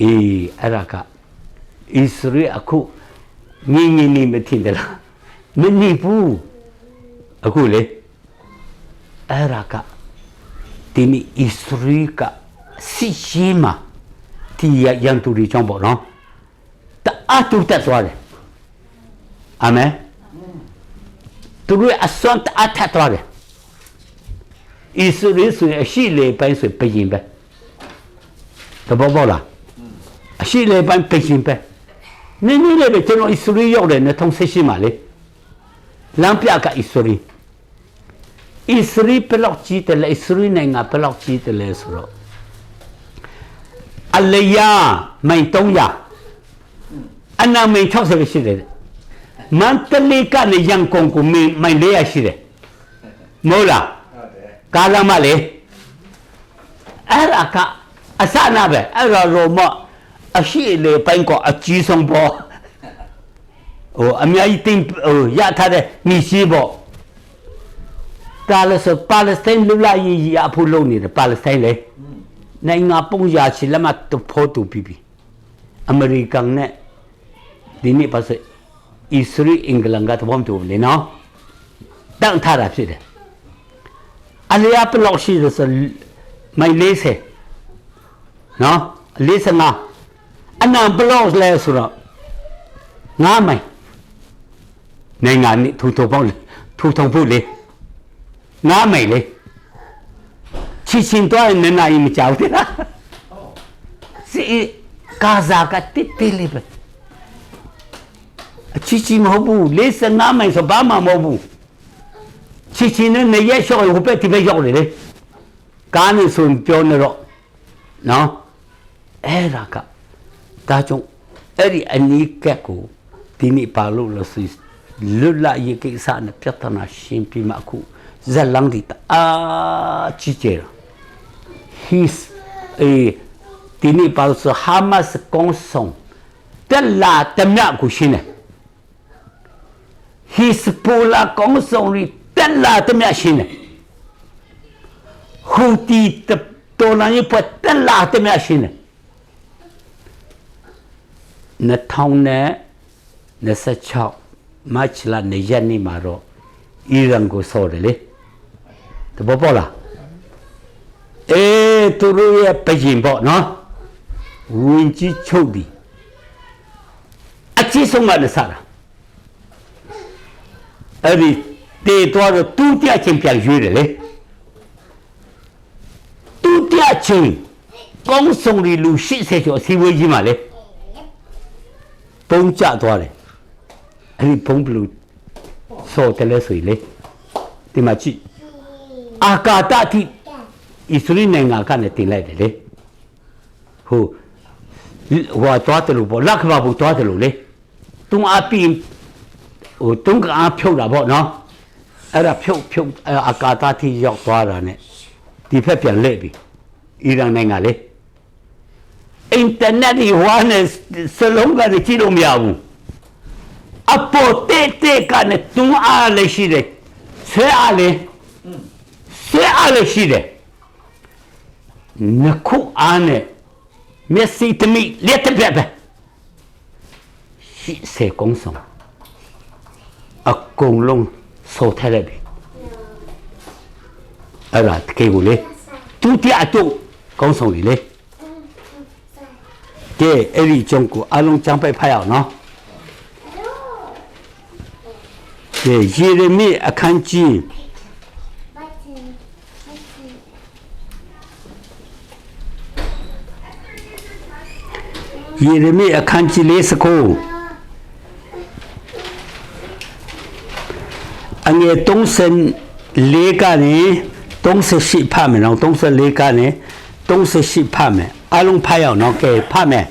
[SPEAKER 1] အေးအဲ့ဒါကဣသရေလအခုငင်းနေမထင်တယ်လားမနေဘူးအခုလေအဲ့ဒါကဒီနေ့ဣသရေလကစီရှိမှာဒီရန်သူတွေကြောင့်ပေါ့နော်တအားတူတက်သွားတယ်အာမင်သူတို့အစွမ်းတအားထက်သွားတယ်ဣသရေလဆိုရင်အရှိလေပိုင်းဆိုပြင်ပဲတဘောဘောလားအရှိလေပိုင်းပြင်ပဲနည်းနည်းလေးပဲကျွန်တော်ဣသရေလရောက်တယ်2018မှာလေလမ်းပြကဣသရေလဘယ်လောက်ကြီးတယ်လဲဣသရေလနိုင်ငံဘယ်လောက်ကြီးတယ်လဲဆိုတော့အလျာမိုင်300အနာမိုင်60ရှိတယ်မန္တလေးကနေရန်ကုန်ကိုမိုင်400ရှိတယ်မို့လားကာလမလေအဲ့ဒါကအစနာပဲအဲ့ဒါတော့မအရှိလေပိုင်းကအကြီးဆုံးပေါ့ဟိုအများကြီးတင်ဟိုရထားတဲ့မိရှိပေါ့ဒါလည်းဆိုပါလက်စတိုင်းလူလာရေးရအဖို့လုပ်နေတယ်ပါလက်စတိုင်းလေနိုင်ငံပုံရချီလက်မတ်ဖို့တူပြီးအမေရိကန်နဲ့ဒီနေ့ပါစေဣသရေလအင်္ဂလန်ကတော့တူလေနော်တန်းထားတာဖြစ်တယ်အလျာပလောက်ရှိတယ်ဆိုမိုင်40နော်45အနံဘလောက်လဲဆိုတော့9မိုင်နိုင်ငံနဲ့ထူထောင်ဖို့လေ9မိုင်လေချီချင်းတော့နည်းနည်းမကြောက်သေးလားစီကာဇာကတိလေးပဲအချီချင်းမဟုတ်ဘူး45မိုင်ဆိုဘာမှမဟုတ်ဘူးချီချင်းနဲ့ရက်လျှော့ဟိုဘက်ဒီဘက်ရောက်နေလေကားနဲ့ဆိုပြောနေတော့နော်အဲ့ဒါကဒါကြောင့်အဲ့ဒီအနီးကက်ကိုဒီနေ့ပါလို့လို့ဆိုလွတ်လပ်ရေးကိစ္စနဲ့ပြဿနာရှင်းပြီးမှအခုဇလန်ဒီအာချီချေhis ဒီနေ့ပါလို့ဆိုဟာမတ်ကွန်ဆောင်တက်လာတမြကိုရှင်းတယ် his ပူလာကွန်ဆောင်ရီတက်လာတမြရှင်းတယ်ဟူတီတော်လိုင်းပတ်တက်လာတမြရှင်းတယ်2026မတ်လနေရက်နေ့မှာတော့အီရန်ကိုဆော်တယ်လေတဘောပေါ်လားသူတို့ရဲ့ပြင်ပေါ့နော်ဝင်ကြီးချုပ်ပြီအကြီးဆုံးကလည်းစားတာအဲ့ဒီတေတော်တူတချင်းပြန်ရွေးတယ်လေတူ တိယချင်းကောင်းဆောင်တွေလူ80ကျော်စီဝေးကြီးမှာလေပုံကြသွားတယ်အဲ့ဒီဘုံဘလူဆော်တယ်လဲဆိုရင်လေဒီမှာကြည့်အာကာတတိဣသရေလနိုင်ငံကနေတင်လိုက်တယ်လေဟိုသွားတယ်လို့ပေါ့လက်ခမဘူးသွားတယ်လို့လေသူအပင်းဟိုတုံးကအားဖြုတ်တာပေါ့နော်အဲ့ဒါဖြုတ်အာကာတတိရောက်သွားတာ ਨੇ ဒီဖက်ပြန်လှည့်ပြီအီရန်နိုင်ငံလေအင်တာနက်ဒီဝါနဲ့စလုံးကနေကြည့်လို့မရဘူးအပေါ်တဲ့ကနေသူအားလည်းရှိတယ်ဆွဲအားလည်းရှိတယ်နခုအားနဲ့မျက်စိတမိလက်တစ်ပဲရှိစေကုန်းဆောင်အကုန်လုံးစောထဲလိုက်ပြီအဲ့ဒါတကယ်ကိုလေသူတရားတော့ကောင်းဆောင်လေကဲအဲ့ဒီကျုံကိုအလုံးချမ်းပိုက်ဖတ်ရအောင်နော်ကဲယေရမိအခန်းကြီးယေရမိအခန်းကြီးလေးစကိုအငယ်34ကနေ38ဖတ်မယ်နော်34ကနေ38ဖတ်မယ်အလုံးဖတ်ရအောင်နော်ကဲဖတ်မယ်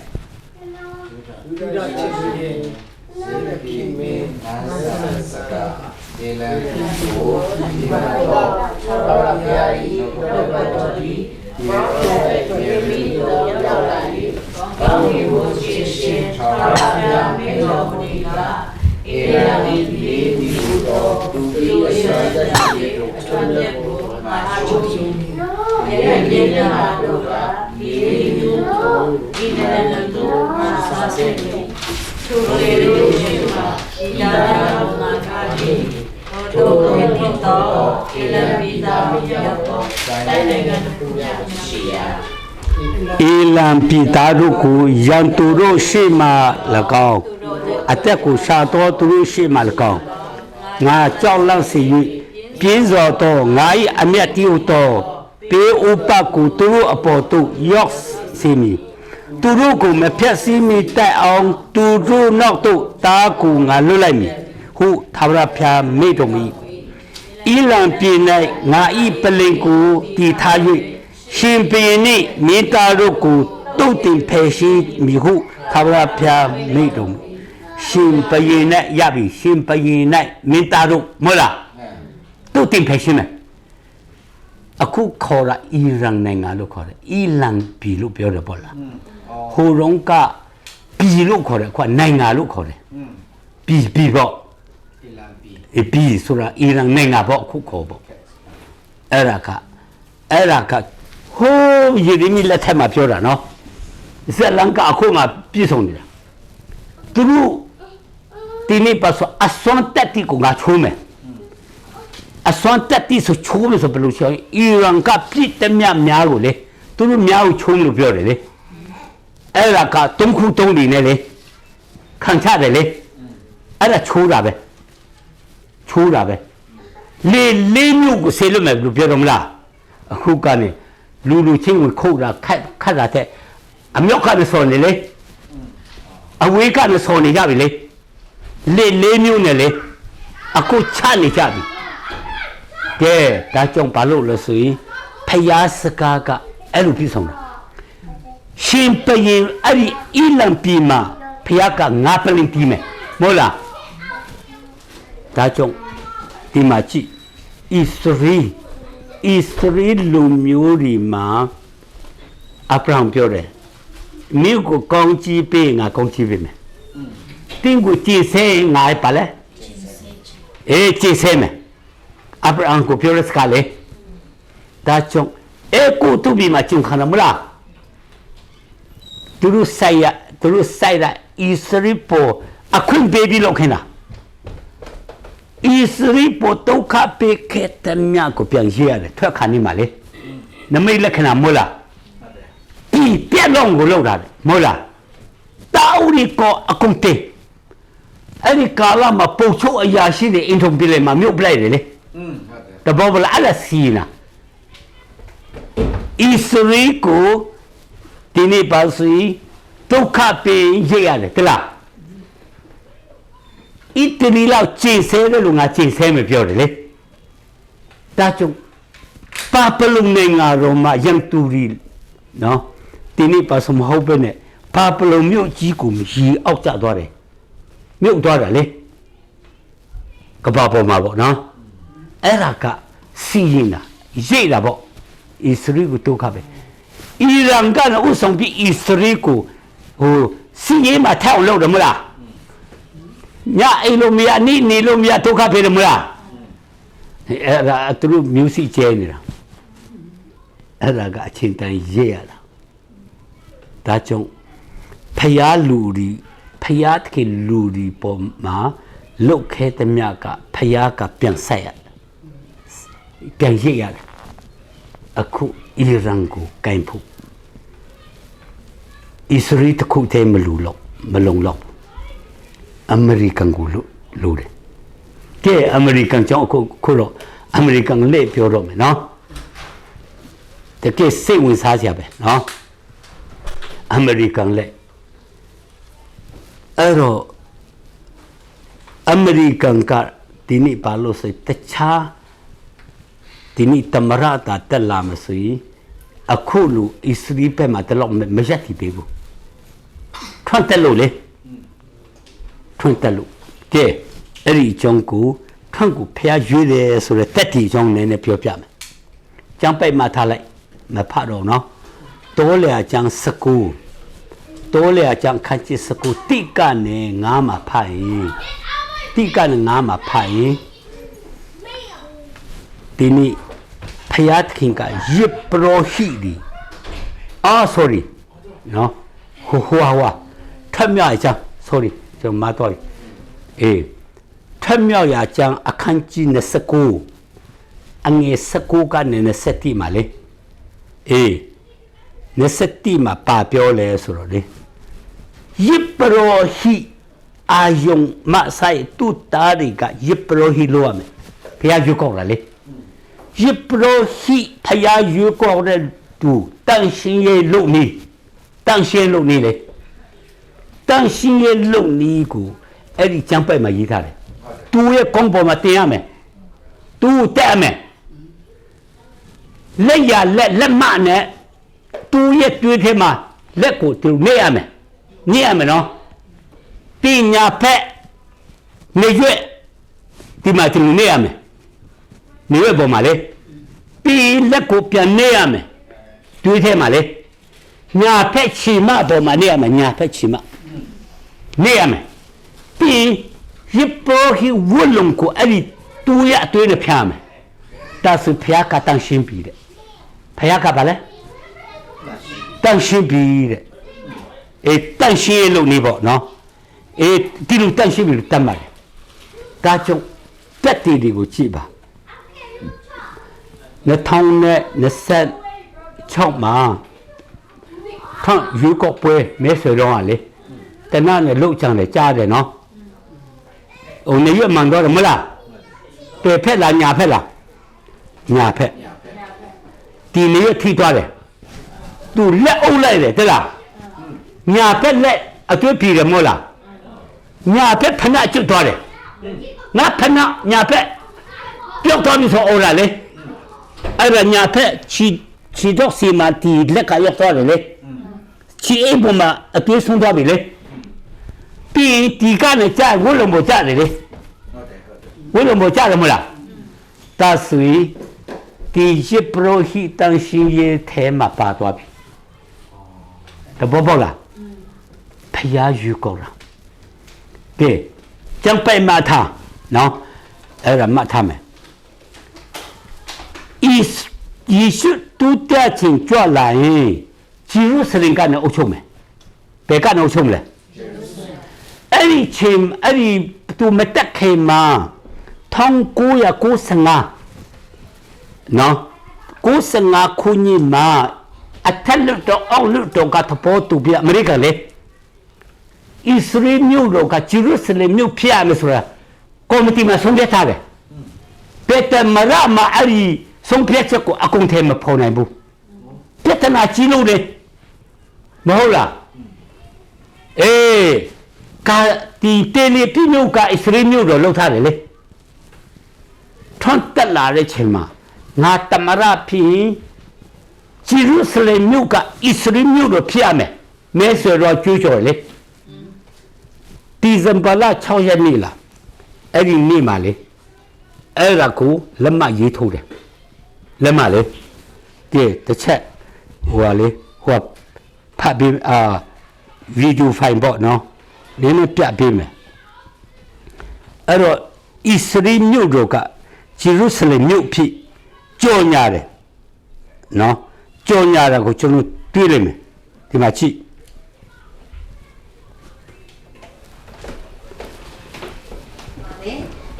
[SPEAKER 1] အီလံပြည်သားတို့ကိုရန်သူတို့ရှေ့မှ၎င်းအသက်ကိုရှာတော်သူတို့ရှေ့မှ၎င်းငါကြောက်လန့်စေ၍ပြင်းစော်သောငါ၏အမျက်တီးသောပေဥပကိုသူတို့အပေါ်သို့ရောက်စေမည်သူတို့ကိုမဖြတ်စည်းမိတိုက်အောင်သူတို့နောက်သို့တားကိုငါလွတ်လိုက်မည်ဟုသာဝရဖျားမိတော်မူအီလံပြည်၌ငါ၏ပလင်ကိုတည်ထား၍ရှင်ဘုရင်နှင့်မိသားတို့ကိုတုတ်တင်ဖယ်ရှိမည်ဟုသာဝရဖျားမိတော်မူရှင်ဘုရင်၌ရပြီရှင်ဘုရင်၌မိသားတို့မဟုတ်လားတုတ်တင်ဖယ်ရှိမယ်အခုခေါ်တာအီရန်နိုင်ငံလို့ခေါ်တယ်အီလန်ပြည်လို့ပြောတယ်ပေါ့လားဟိုတုန်းကပြည်လို့ခေါ်တယ်အခုနိုင်ငံလို့ခေါ်တယ်ပြည်ပေါ့ပြည်ဆိုတာအီရန်နိုင်ငံပေါ့အခုခေါ်ပေါ့အဲ့ဒါကဟိုးယေရမိလက်ထက်မှာပြောတာနော်ဇလန်ကအခုမှပြည့်စုံနေတာသူတို့ဒီနေ့ပါဆိုအစွမ်းတက်တီကိုငါချိုးမယ်အစွမ်းတက်တီဆိုချိုးလို့ဆိုဘယ်လိုချိုးအီရန်ကပြစ်တမြများကိုလေသူတို့များကိုချိုးလို့ပြောတယ်လေအဲ့ဒါကတုံးခုတုံးနေနဲ့လေခံချတယ်လေအဲ့ဒါချိုးတာပဲလေမျိုးကိုဆေးလို့မယ်လို့ပြောတော့မလားအခုကနေလူချင်းကိုခုတ်တာခတ်တာတဲ့အမြောက်ကနေစော်နေလေအဝေးကနေစော်နေကြပြီလေလေးမျိုးနဲ့လေအခုချနေကြပြီကဲဒါကြောင့်ဘာလို့လဲဆိုရင်ဖယားစကားကအဲ့လိုပြဆောင်တာရှင်ဘုရင်အဲ့ဒီအီလံပြည်မှာဖယားကငါပလင်တီးမယ်မဟုတ်လားဒါကြောင့်ဒီမှာကြည့်ဣသရေလလူမျိုးတွေမှာအဗြဟံပြောတယ်မြို့ကိုကောင်းကြီးပေးငါကောင်းကြီးပေးမယ်တင်းကိုကြည်ဆဲငါပါလဲကြည်ဆဲမယ်အဗြဟံကိုပြောရစကားလေဒါကြောင့်ကိုသူပြီးမှကျုံခါနမလားသူတို့ဆိုင်ရဣသရေပေါ်အခုဘေဘီလောက်ခင်တာဣသရေပေါ်ဒုက္ခပေးခဲ့တဲ့မြတ်ကိုပြန်ရေးရတယ်ထွက်ခါနေမှာလေနမိတ်လက္ခဏာမို့လားဒီပြက်လုံးကိုလောက်တာမဟုတ်လားတာဝရီကိုအကုန်တေးအဲ့ဒီကာလမှာပုတ်ချုပ်အရာရှိတွေအင်ထုံပြလိုက်မှာမြုပ်ပလိုက်တယ်လေတဘောဗလာအလစီနာ Israel Tini pasi Tukha pe Jaya de Tela Itini lau Chise de lunga Chise me piore Tachung Papalung Nenga Roma Yang Turi No Tini pasum Hopene Papalung Mio Jikum Ji Okta Dore Mio Dore le Kapapo Mabo no Eraka Siyina Jaya bo Israel Tukha pe Iran kan usong bi Israel ko siye ma thao lo de mala nya ai lo mia ni lo mia to kha phe de mala era tu music che ni la era ga achin tan ye ya la da chong phaya lu ri phaya thkin lu ri po ma lok khe ta mya ka phaya ka pyan sat ya pyan ye ya aku Iran ko kain phu Israel ko te malulok malonglok American ko lu de ke American chong ko lo American le pyo ro me no te ke sai win sa sia be no American le ero American ka tini pa lo sai ta cha Tini tamara ta tala masui akulu Israel pe ma talok me jati pe bu Thuan talo le Thuan talo ke eri chong ku Thuan ku phya yue de so le tat ti chong ne ne phyo phya me Chang pai ma tha lai ma pha do no to le a chang saku to le a chang khan chi saku ti ka ne nga ma pha yin ti ka ne nga ma pha yin Tini Phayat Kinga Yiprohidi sorry no Hua Tamya Jang sorry so Matoi Tamya Ya Jang Akanji Nesaku Ange Saku Ga Neseti Male Neseti Ma Pa Pyo Le Suro Le Yiprohi Ayong Ma Sai Tu Tari Ga Yiprohi Luame Phaya Yu Kong La Le Yiprohi Phaya Yu Kong Le Tu Tang Xin Ye Lu Ni Tang Xin Lu Ni Le Tang Xin Ye Lu Ni Ku Eri Chang Pai Ma Yi Tha Le Tu Ye Kong Po Ma Tin Ya Me Tu Tat Me Le Ya Le Ma Ne Tu Ye Tui The Ma Le Ku Tu Ne Ya Me Ne Ya Me No Ti Nya Phe Ne Yue Ti Ma Tu Ne Ya Me Ne Yue Po Ma Le Pi Le Ku Pian Ne Ya Me Tui The Ma Le Nya Phe Chi Ma Po Ma Ne Ya Me Nya Phe Chi Ma Ne Ya Me Pi Yiprohi Wulung Ku Eri Tu Ya Tui Ne Phya Me Ta Su Phya Ka Tang Xin Pi De Phya Ka Ba Le Tang Xin Pi De Tang Xin Ye Lu Ni Po No Ti Lu Tang Xin Pi Lu Tam Ma Le Ta Chong Tat Ti Di Ku Chi Ba 2026မှာထန့်ရွေးကောက်ပွဲမဲဆွယ်တော့ကလေတနနဲ့လှုပ်ချံတယ်ကြားတယ်နော်ဟိုနေရမှန်တော့မလားပေဖက်လားညာဖက်လားညာဖက်ဒီနေရထိသွားတယ်သူလက်အုပ်လိုက်တယ်တဲ့လားညာဖက်လက်အတွေ့ပြီတယ်မို့လားညာဖက်ဖဏကျွတ်သွားတယ်ငါဖဏညာဖက်ပြုတ်သွားပြီဆိုအော်လာလေအဲ့ဒါညာဖက်ချီတော့စီမာတီလက်ကရောက်သွားတယ်လေချီအိမ်ပေါ်မှာအသွေးဆုံးသွားပြီလေပြီးဒီကနဲ့ကြာဝလုံးပေါ်ကြာတယ်လေဝလုံးပေါ်ကြာတယ်မလားဒါဆိုရင်ဒီရှိပရိုဟိတန်ရှင်ရဲ့ထဲမှာပါသွားပြီတဘောပေါက်လားဖျားယူကောလားကဲကျန်ပိုင်မှာထားနော်အဲ့ဒါမှတ်ထားမယ်ယေရှုတူတဲ့ချင်းကြွလာရင်ဂျေရုဆလင်ကနေအုပ်ချုပ်မယ်ဘယ်ကနေအုပ်ချုပ်မလဲအဲ့ဒီချင်းအဲ့ဒီသူမတက်ခင်မှာ1995နော်95ခုနှစ်မှာအထက်လွှတ်တော်အောက်လွှတ်တော်ကသဘောတူပြီးအမေရိကန်လေဣသရေလမြို့တော်ကဂျေရုဆလင်မြို့ဖြစ်ရမယ်ဆိုတာကော်မတီမှာဆုံးဖြတ်ထားတယ်ပေတမရမအဲ့ဒီဆုံးဖြတ်ချက်ကိုအကုန်ထဲမဖော်နိုင်ဘူး ပြဿနာကြီးလို့လေမဟုတ်လားအေးကာဒီတေလီပြမြို့ကအစ္စရေးမြို့တော့လှုပ်ထားတယ်လေထွန်းတက်လာတဲ့ချိန်မှာငါတမရဖြစ်ဂျေရုဆလင်မြို့ကအစ္စရေးမြို့တော့ဖြစ်ရမယ်မဲဆိုတော့ကြွေးကြော်လေဒီဇင်ဘာလ6ရက်နေ့လားအဲ့ဒီနေ့မှာလေအဲ့ဒါကိုလက်မှတ်ရေးထိုးတယ်လက်မှတ်လေဒီတစ်ချက်ဟိုလေဟိုဖတ်ပြီးဗီဒီယိုဖိုင်ပေါ့နော်နည်းနည်းပြပေးမယ်အဲ့တော့ဣသရေလမြို့တို့ကဂျေရုဆလင်မြို့ဖြစ်ကြော်ညာတယ်နော်ကြော်ညာတာကိုကျွန်တော်တွေ့လိမ့်မယ်ဒီမှာကြည့်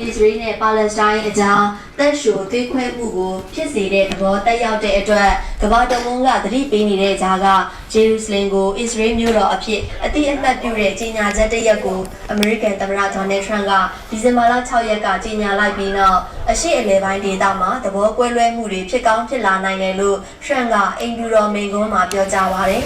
[SPEAKER 3] อิสราเอลနဲ့ပါလက်စတိုင်းအကြားတက်ရှိုသွေးခွဲမှုကိုဖြစ်စေတဲ့သဘောတက်ရောက်တဲ့အတွက်ကမ္ဘာတဝန်းကသတိပေးနေတဲ့ကြားကဂျေရုဆလင်ကိုအစ္စရေးမြို့တော်အဖြစ်အတိအမှတ်ပြုတဲ့ကြေညာချက်တစ်ရပ်ကိုအမေရိကန်သမ္မတဒေါ်နယ်ထရန့်ကဒီဇင်ဘာလ6ရက်ကကြေညာလိုက်ပြီးနောက်အရှေ့အလယ်ပိုင်းဒေသမှာသဘောကွဲလွဲမှုတွေဖြစ်ကောင်းဖြစ်လာနိုင်တယ်လို့ထရန့်ကအိမ်ဖြူတော်မိန့်ခွန်းမှာပြောကြားပါတယ်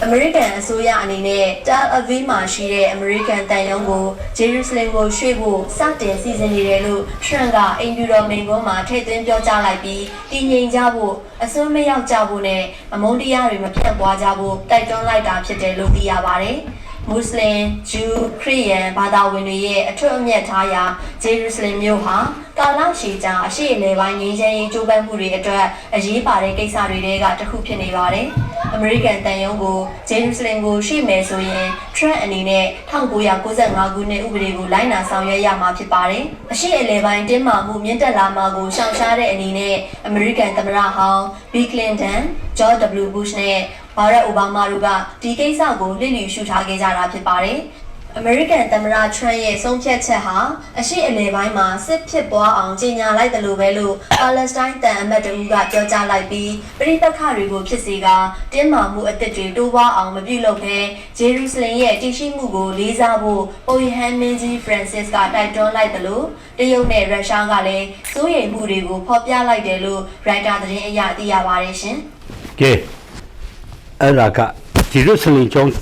[SPEAKER 3] အမေရိကန်အစိုးရအနေနဲ့တယ်အဗီမှာရှိတဲ့အမေရိကန်တန်ယုံကိုဂျေရုဆလင်ကိုရွှေ့ဖို့စတင်စီစဉ်နေတယ်လို့ထရန့်ကအိမ်ဖြူတော်မိန့်ခွန်းမှာထည့်သွင်းပြောကြားလိုက်ပြီးတည်ငြိမ်ကြဖို့အစွန်းမရောက်ကြဖို့နဲ့အမုန်းတရားတွေမပြန့်ပွားကြဖို့တိုက်တွန်းလိုက်တာဖြစ်တယ်လို့သိရပါတယ်မွတ်စလင်ဂျူးခရစ်ယာန်ဘာသာဝင်တွေရဲ့အထွတ်အမြတ်ထားရာဂျေရုဆလင်မြို့ဟာကာလရှည်ကြာအရှေ့အလယ်ပိုင်းငြိမ်းချမ်းရေးကြိုးပမ်းမှုတွေအတွက်အရေးပါတဲ့ကိစ္စတွေထဲကတစ်ခုဖြစ်နေပါတယ်အမေရိကန်တန်ယုံကိုဂျေရုဆလင်ကိုရှိမယ်ဆိုရင်ထရန့်အနေနဲ့1995ခုနှစ်ဥပဒေကိုလိုက်နာဆောင်ရွက်ရမှာဖြစ်ပါတယ်အရှေ့အလယ်ပိုင်းတင်းမာမှုမြင့်တက်လာမှာကိုရှောင်ရှားတဲ့အနေနဲ့အမေရိကန်သမ္မတဟောင်းဘီကလင်တန်ဂျော့် W. ဘုရှ်နဲ့ဘာရက်အိုဘားမားတို့ကဒီကိစ္စကိုလျှစ်လျူရှုထားခဲ့ကြတာဖြစ်ပါတယ်အမေရိကန်သမ္မတထရန့်ရဲ့ဆုံးဖြတ်ချက်ဟာအရှေ့အလယ်ပိုင်းမှာစစ်ဖြစ်ပွားအောင်ကြေညာလိုက်တယ်လို့ပဲလို့ပါလက်စတိုင်းတန်အမတ်တို့ကပြောကြားလိုက်ပြီးပြည်ပခါတွေကိုဖြစ်စေကတင်းမာမှုအသစ်တွေတိုးပွားအောင်မပြုလုပ်ဘဲဂျေရုဆလင်ရဲ့တည်ရှိမှုကိုလေးစားဖို့ပိုဟန်မင်းကြီးဖရန်စစ်ကတိုက်တွန်းလိုက်တယ်လို့တရုတ်နဲ့ရုရှားကလည်းစိုးရိမ်မှုတွေကိုဖော်ပြလိုက်တယ်လို့ရိုက်တာသတင်းအရသိရပါတယ်ရှင်
[SPEAKER 1] ကဲအဲ့ဒါကဂျေရုဆလင်ကျောင်း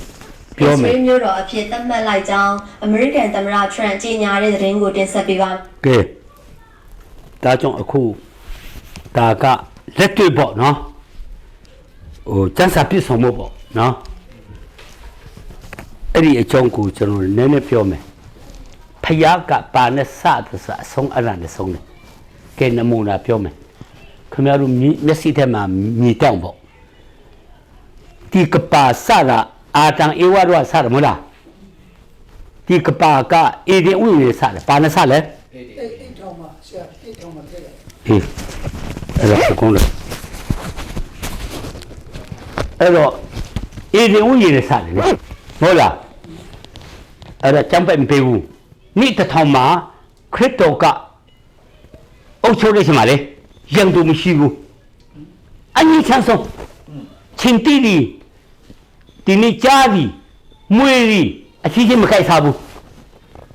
[SPEAKER 1] ပြောမယ်
[SPEAKER 3] ။မြို့တော်အဖြစ်သတ်မှတ်လိုက်ကြောင်းအမေရိကန်သမ္မတထရန့်ကြေညာတဲ့သတင်းကိုတင်ဆက်ပေးပါမယ်
[SPEAKER 1] ။ကဲဒါကြောင့်အခုဒါကလက်တွေ့ပေါ့နော်။ဟိုစံစာပြည့်စုံဖို့ပေါ့နော်။အဲ့ဒီအကြောင်းကိုကျွန်တော်နည်းနည်းပြောမယ်။ဖယားကပါနဲ့စသစအဆုံးအရနဲ့ဆုံးတယ်။ကဲနမူနာပြောမယ်။ခင်ဗျားတို့မျက်စိထဲမှာမြည်တောင်းပေါ့။ဒီကပါစတာအာတန်ဧဝရဝစရမလားဒီကပါကအေဒီဥရစတယ်ပါနစလဲ
[SPEAKER 4] အေးထောင်းမှာဆရာအေးထောင်းမှာထည့်တယ်
[SPEAKER 1] ဟေးအဲ့ဒါကုန်းတယ်အဲ့တော့အေဒီဥရစတယ်လေဟုတ်လားအဲ့ဒါကြမ်းပဲမပေးဘူးနေ့တစ်ထောင်မှာခရစ်တော်ကအုပ်ချုပ်ရရှိမှာလေရန်သူမရှိဘူးအညီချမ်းဆုံးချင်းတီဒီဒီနေ့ကြားပြီမွေရီအချင်းချင်းမခိုက်စားဘူး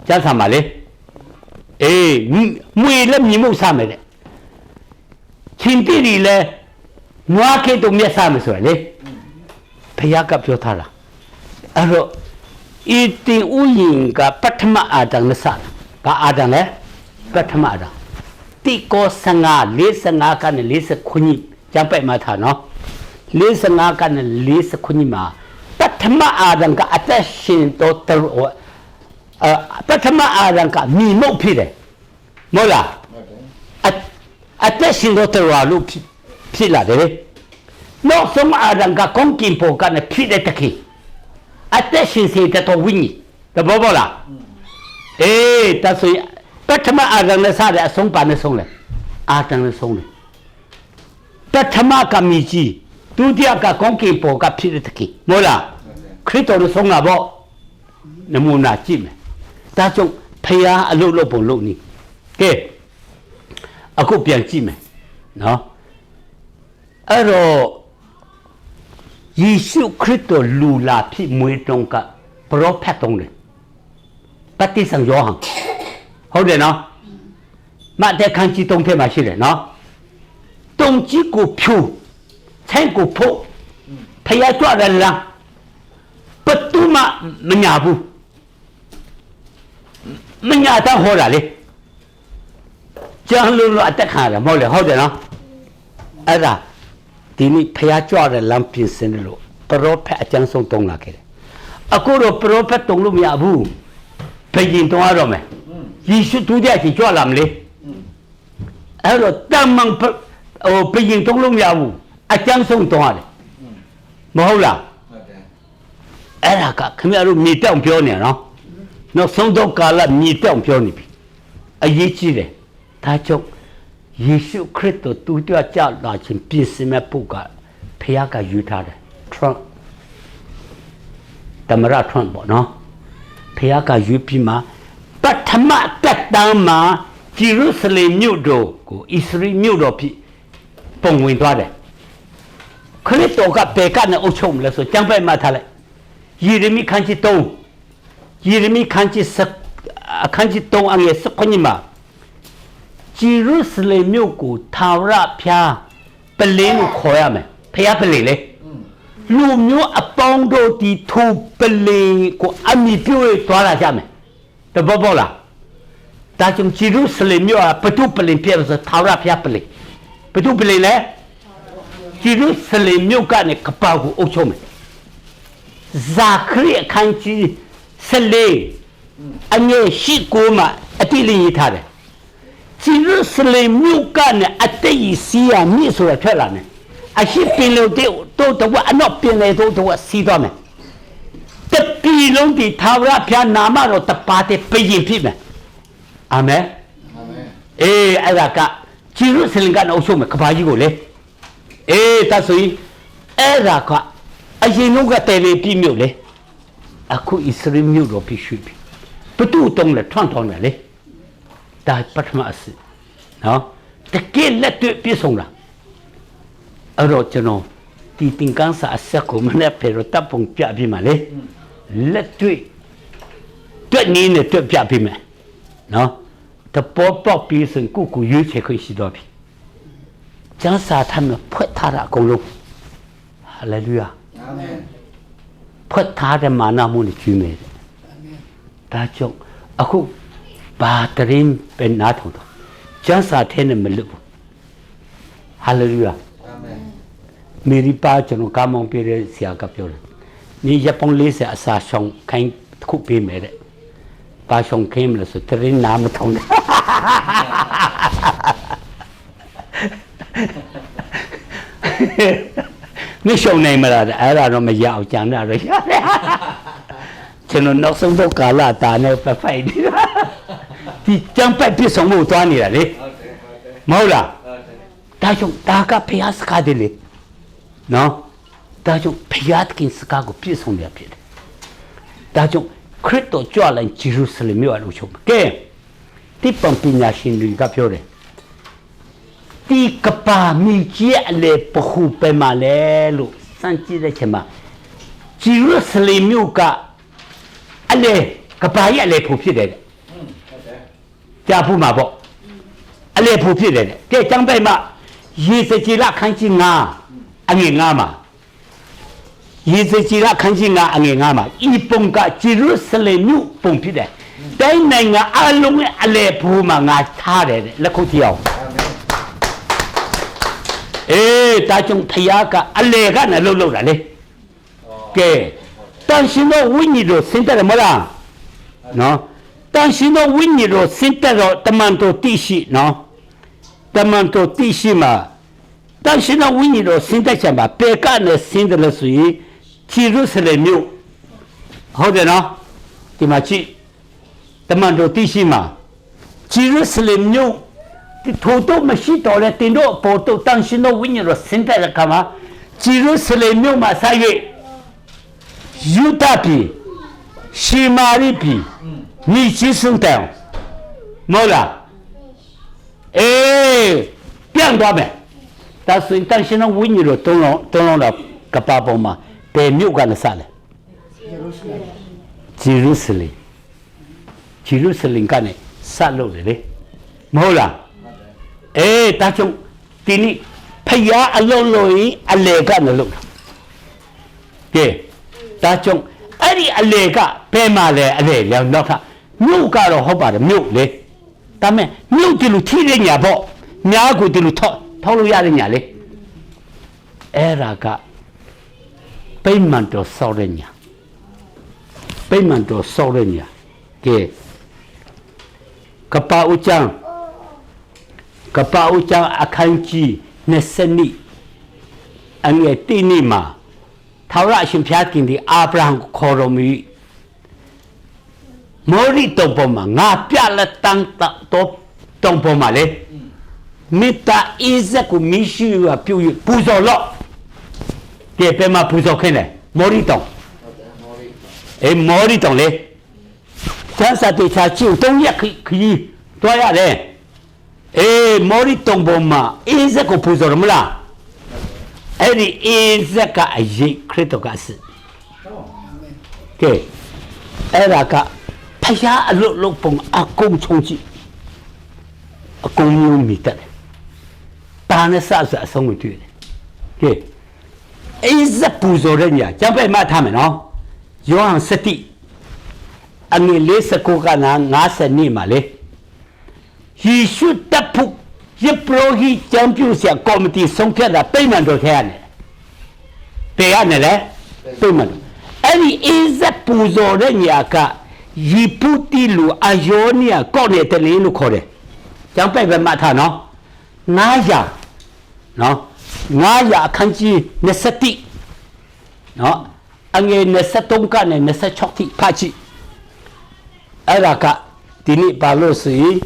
[SPEAKER 1] ကြားဆံပါလေအေးမွေလည်းမြင်မှုစားမယ်တဲ့ချင်းတီရီလည်းနွားကေတုံမျက်စားမယ်ဆိုရလေဖယားကပြောထားတာအဲ့တော့ဤတင်ဥယင်ကပထမအာတန်နဲ့စားဘာအာတန်လဲပထမအာတန်တိကော55 45ကနေ40ခုနှစ်ကြမ်းပိုက်မှာထားနော်45ကနေ40ခုနှစ်မှာပထမအာဒံကအသက်ရှင်တော့ပထမအာဒံကမိမုတ်ဖြစ်တယ်မဟုတ်လားအသက်ရှင်တော့တော်လို့ဖြစ်လာတယ်နောက်ဆုံးအာဒံကကောင်းကင်ဘုံကနေဖြစ်တဲ့တခေအသက်ရှင်စေတဲ့ဝိညာဉ်တဘောဘောလားအေးတဆိုပထမအာဒံနဲ့စတဲ့အဆုံးပါနဲ့ဆုံးလဲအာဒံနဲ့ဆုံးတယ်ပထမကမိကြီးဒုတိယကကောင်းကင်ဘုံကဖြစ်တဲ့တခေမဟုတ်လားခရစ်တော်ဆုံးလာပေါ့နမူနာကြည့်မယ်ဒါကြောင့်ဖယားအလုပ်လုပ်ပုံလုပ်နေကဲအခုပြန်ကြည့်မယ်နော်အဲ့တော့ယေရှုခရစ်တော်လူလာဖြစ်မွေးတုန်းကပရောဖက်တုန်းလေပတိစံယောဟန်ဟုတ်တယ်နော်မတ်ခန်းကြီးတုံးထဲမှာရှိတယ်နော်တုံးကြီးကိုဖြူဆိုင်ကိုဖို့ ဖယားကြွတဲ့လမ်းဘယ်သူမှမညာဘူးမညာတော့ဟောတာလေကျန်လို့အတက်ခါတယ်မဟုတ်လေဟုတ်တယ်နော်အဲ့ဒါဒီနေ့ဖယားကြွတဲ့လမ်းပြင်ဆင်တယ်လို့ပရောဖက်အကျမ်းဆုံးတုံးလာခဲ့တယ်အခုတော့ပရောဖက်တုံးလို့မရဘူးဘယ်ရင်တုံးရတော့မယ်ယေရှုတူတဲ့အချိန်ကြွလာမလဲအဲ့တော့တမန်ဟိုဘယ်ရင်တုံးလို့မရဘူးအကျမ်းဆုံးတုံးရတယ်မဟုတ်လားအဲ့ဒါကခင်ဗျားတို့မြေတောင်ပြောနေနော်နောက်ဆုံးတော့ကာလမြေတောင်ပြောနေပြီအရေးကြီးတယ်ဒါကြောင့်ယေရှုခရစ်တော်သူကြွကြလာခြင်းပြင်ဆင်မဲ့ပုဂ္ဂိုလ်ဖခင်ကယူထားတယ် Trump တမရ Trump ပေါ့နော်ဖခင်ကယူပြီးမှပထမတက်တမ်းမှာဂျေရုဆလင်မြို့တော်ကိုဣသရေလမြို့တော်ဖြစ်ပုံဝင်သွားတယ်ခရစ်တော်ကဘယ်ကနေအုပ်ချုပ်မလဲဆိုကျမ်းပိုက်မှာထားလိုက်ယေရမိခန်းကြီး3ယေရမိခန်းကြီးအခန်းကြီး3အငယ်19မှာဂျေရုဆလင်မြို့ကိုထာဝရဘုရားပလင်းကိုခေါ်ရမယ်ဖျားပလင်းလေလူမျိုးအပေါင်းတို့ဒီထိုပလင်းကိုအမိပြုတ်သွားလာကြမယ်တဘောဘောလားဒါကြောင့်ဂျေရုဆလင်မြို့ကဘုပလင်းပြည့်ဆိုထာဝရဘုရားပလင်းဘုပလင်းလေဂျေရုဆလင်မြို့ကနေကပောက်ကိုအုပ်ချုပ်မယ်ဇာခရီအခန်းကြီး14အငယ်ရှိကိုမှအတိလင်းရေးထားတယ်ဂျေရုဆလင်မြို့ကနေအတိတ်စီးရမြစ်ဆိုတာထွက်လာတယ်အရှိပင်လို့တော့တော့အနောက်ပင်လေတော့စီးသွားမယ်တပီလုံးဒီထာဝရဘုရားနာမတော်တပါးတဲ့ပြင်ဖြစ်မယ်အာမင်အာမင်အေးအဲ့ဒါကဂျေရုဆလင်ကနေအုပ်ချုပ်မယ်ကဘာကြီးကိုလေအေးဒါဆိုရင်အဲ့ဒါကအရင်ကတည်းကပြည်မြို့လေအခုဣသရေလမြို့တော်ဖြစ်ရှိပြီဘသူတုံးလဲထွန်းထွန်းတယ်လေဒါပထမအစစ်နော်တကယ်လက်တွေ့ပြည့်စုံလားအဲ့တော့ကျွန်တော်ဒီသင်္ကန်းစာအဆက်ကိုမနေ့ဖေရတပ်ပုံပြပြီးမှလေလက်တွေ့တွေ့နေနဲ့တွေ့ပြပြီးမယ်နော်တပေါ်ပေါက်ပြီးစင်ကိုရွေးချယ်ခွင့်ရှိတော့ပြီကျမ်းစာထမ်းဖွက်ထားတာအကုန်လုံးဟာလေလုယာအာမင်ဖွက်ထားတဲ့မာနမှုနဲ့ကျွေးမယ်အာမင်ဒါကြောင့်အခုဘာတရင်เป็นနာထုံတော့ကျမ်းစာထဲနဲ့မလွတ်ဘူးဟာလေလုယာအာမင်မေရီပါကျွန်တော်ကားမောင်ပြတဲ့ဆရာကပြောတယ်你日本40အစာရှောင်ခိုင်းခုပေးမယ်တဲ့ဘာရှောင်ခိုင်းမလို့ဆိုတရင်နာမထုံတယ်မရှုံနိုင်မလားအဲ့ဒါတော့မရအောင်ကြံတာတော့ရတယ်ကျွန်တော်နောက်ဆုံးတော့ကာလတာနဲ့ပဖိုက်နေတာဒီကြံပိုက်ပြစ်ဆုံးဖို့သွားနေတာလေမဟုတ်လားဒါကြောင့်ဒါကဖျားစကားတယ်လေနော်ဒါကြောင့်ဖျားကင်စကားကိုပြစ်ဆုံးရဖြစ်တယ်ဒါကြောင့်ခရစ်တော်ကြွလာဂျေရုဆလင်မြို့အလို့ချုပ်ကဲဒီပန်ပညာရှင်တွေကပြောတယ်ဒီကပါမီကြီးအလေပခုပဲမလဲလို့စမ်းကြည့်တဲ့ချိန်မှာဂျေရုဆလင်မြို့ကအလေကပါရဲ့အလေဖို့ဖြစ်တယ်ဟုတ်တယ်ကြားဖို့မှာပေါ့အလေဖို့ဖြစ်တယ်ကဲကျမ်းပိုက်မှာယေဇကျေလခန်းကြီး9အငယ်9မှာယေဇကျေလခန်းကြီး9အငယ်9မှာဤပုံကဂျေရုဆလင်မြို့ပုံဖြစ်တယ်တိုင်းနိုင်ငံအလုံးရဲ့အလေဖို့မှာငါထားတယ်လက်ခုပ်ကြည့်အောင်အေးတာကြောင့်ဖယားကအလေကနဲ့လှုပ်တာလေကဲတန်ရှင်သောဝိညာဉ်တော်ဆင်းတယ်မလားနော်တန်ရှင်သောဝိညာဉ်တော်ဆင်းတယ်တော့တမန်တော်တိရှိနော်တမန်တော်တိရှိမှာတန်ရှင်သောဝိညာဉ်တော်ဆင်းတဲ့ချက်မှာပေကနဲ့ဆင်းတယ်လို့ဆိုရင်ဂျေရုဆလင်မြို့ဟုတ်တယ်နော်ဒီမှာကြည့်တမန်တော်တိရှိမှာဂျေရုဆလင်မြို့ထိုတော့မရှိတော့လေတင်တော့ပေါ်တော့တန်ရှင်သောဝိညာဉ်တော်ဆင်းတဲ့အခါမှာဂျေရုဆလင်မြို့မှာဆက်၍ယူဒပြည်ရှေမာရိပြည်မိရှိစုတောင်မောလားအေးပြန်သွားမယ်ဒါဆိုရင်တန်ရှင်သောဝိညာဉ်တော်တုံးလုံးတော့ကပပေါ်မှာဘယ်မြို့ကလည်းဆက်လဲဂျေရုဆလင်ကနေဆက်လို့လေမဟုတ်လားအေးဒါကြောင့်ဒီနေ့ဖယားအလုံးလို့အလေကနဲ့လို့ ဒါကြောင့်အဲ့ဒီအလေကဘယ်မှာလဲအလေလောက်နောက်ထပ်မြို့ကတော့ဟုတ်ပါတယ်မြို့လေဒါမဲ့မြို့ဒီလိုထိတဲ့ညာပေါ့များကိုဒီလိုထောက်လို့ရတဲ့ညာလေအဲ့ဒါကပိမှန်တော်ဆောက်တဲ့ညာပိမှန်တော်ဆောက်တဲ့ညာကဲကပ္ပဦးကျမ်းအခန်းကြီး20အငယ်1နေ့မှာထာဝရအရှင်ဘုရားခင်ဒီအာဗြဟံခေါ်တော်မူမောရိတောပေါ်မှာငါပြလက်တန်းတော့တောပေါ်မှာလေမေတ္တာဣဇက်ကိုမရှိရပြုပူဇော်လို့ကဲပဲမှာပူဇော်ခဲ့တယ်မောရိတောမောရိတောလေကျန်စာတေချာချူ3ရက်ခီးတွားရတယ်မောရိတောပေါ်မှာဣဇက်ကိုပူဇော်ရမလားအဲ့ဒီဣဇက်ကအရေးခရစ်တော်ကစစ်ကဲအဲ့ဒါကဖယားအလုတ်လုံးပုံအကုန်ချုံကြည့်အကုန်မျိုးမိတယ်တာနဲ့ဆဆအဆုံးမတွေ့တယ်ကဲဣဇက်ပူဇော်တဲ့ညာကျမ်းပဲမှတ်ထားမယ်နော်ယောဟန်7အငယ်49ကနာ50နှစ်မှာလေယေရှုတပ်ဖို့ယေပရိုဟိချန်ပီယံစီကော်မတီဆုံးဖြတ်တာပိမှန်တော်ထဲရတယ်။ပေရတယ်လေပိမှန်အဲ့ဒီဣဇက်ပူဇော်တဲ့ညာကယေပုတိလူအယောနီယာကော့နေတဲ့လင်းလို့ခေါ်တယ်။ကျန်ပဲပဲမှတ်ထားနော်900နော်900အခန်းကြီး20နော်အငယ်23ကနေ26ထိဖတ်ကြည့်အဲ့ဒါကဒီနေ့ဘာလို့ဆိုရင်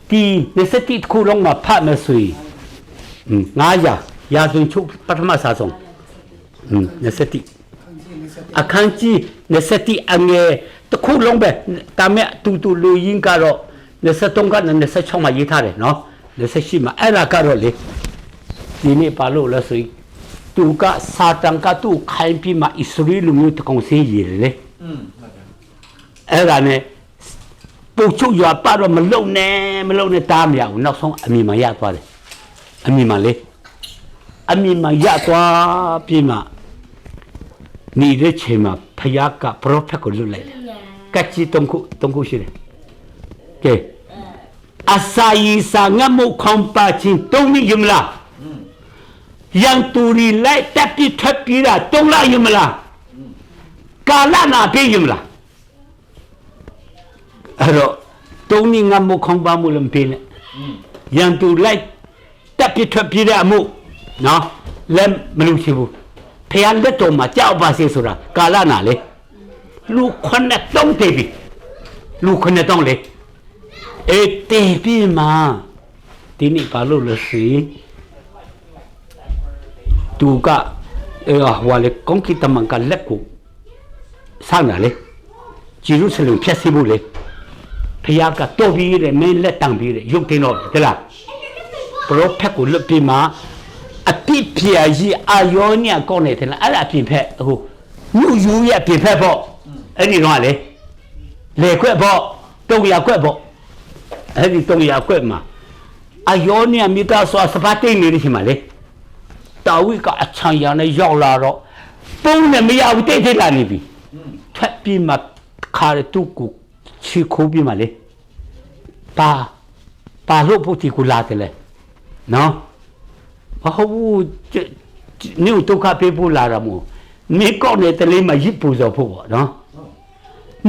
[SPEAKER 1] ဒီ20ခုလုံးမှာဖတ်မယ်ဆိုရင်900ရာဇဝင်ချုပ်ပထမစာဆုံး20အခန်းကြီး20အငယ်တစ်ခုလုံးပဲဒါမဲ့တူလူရင်းကတော့23ကနေ26မှာရေးထားတယ်နော်28မှာအဲ့ဒါကတော့လေဒီနေ့ဘာလို့လဲဆိုရင်သူကစာတန်ကသူ့ခိုင်းပြီးမှဣသရေလမျိုးတကောင်စေးရည်လေအဲ့ဒါနဲ့ပုတ်ချုပ်ရွာပါတော့မလုံနဲ့တားမရဘူးနောက်ဆုံးအမိမရသွားတယ်အမိမရသွားပြီးမှနေတဲ့ချိန်မှာဖယားကပရောဖက်ကိုလွတ်လိုက်တယ်ကတ်ကြီးတုံခုရှိတယ်ကဲအစာရီစာငတ်မှုခေါင်းပါချင်းတုံးမိယမလားယံတူရီလိုက်တပ်ပြီးထပ်ပြီးတာတုံးလိုက်ယမလားကာလနာပြေးယမလားအဲ့တော့တုံးမိငတ်မှုခေါင်းပါမှုလည်းမပြေးနဲ့ယံတူလိုက်တပ်ပြီးထပ်ပြီးတဲ့အမှုနော်လည်းမလို့ရှိဘူးဖယားလက်တော်မှာကြောက်ပါစေဆိုတာကာလနာလေလူခွနဲ့တုံးတယ်ပြီလူခွနဲ့တုံးလေတေးပြီးမှဒီနေ့ဘာလို့လဲစီသူကဟိုလေကွန်ကီတမန်ကလက်ကိုဆန်းလာလေဂျေရုဆလင်ဖြတ်စီဖို့လေဖယားကတော့ပြီးတယ်မင်းလက်တံပြီးတယ်ရုပ်တင်တော့တယ်လားပရောဖက်ကိုလွတ်ပြီးမှအပြစ်ပြာကြီးအာယောညကောင်းနေတယ်လားအဲ့ဒါအပြင်ဖက်ဟိုမြူယူရဲ့အပြင်ဖက်ပေါ့အဲ့ဒီတော့လေခွက်ပေါ့တုံရခွက်ပေါ့အဲ့ဒီတုံရခွက်မှာအာယောညမိသားစုစပတ်တိတ်နေတယ်ရှိမှလေတာဝိကအချံရံနဲ့ရောက်လာတော့ပုံနဲ့မရဘူးတိတ်လာနေပြီထွက်ပြီးမှခါရတုကိုချီခိုးပြီးမှလေပါလို့ဖို့တီကူလာတယ်လေနော်ဘာဟုတ်နေတော့ခပေးဖို့လာတာမို့နေကောက်နေတဲ့လေးမှာရစ်ပူဇော်ဖို့ပေါ့နော်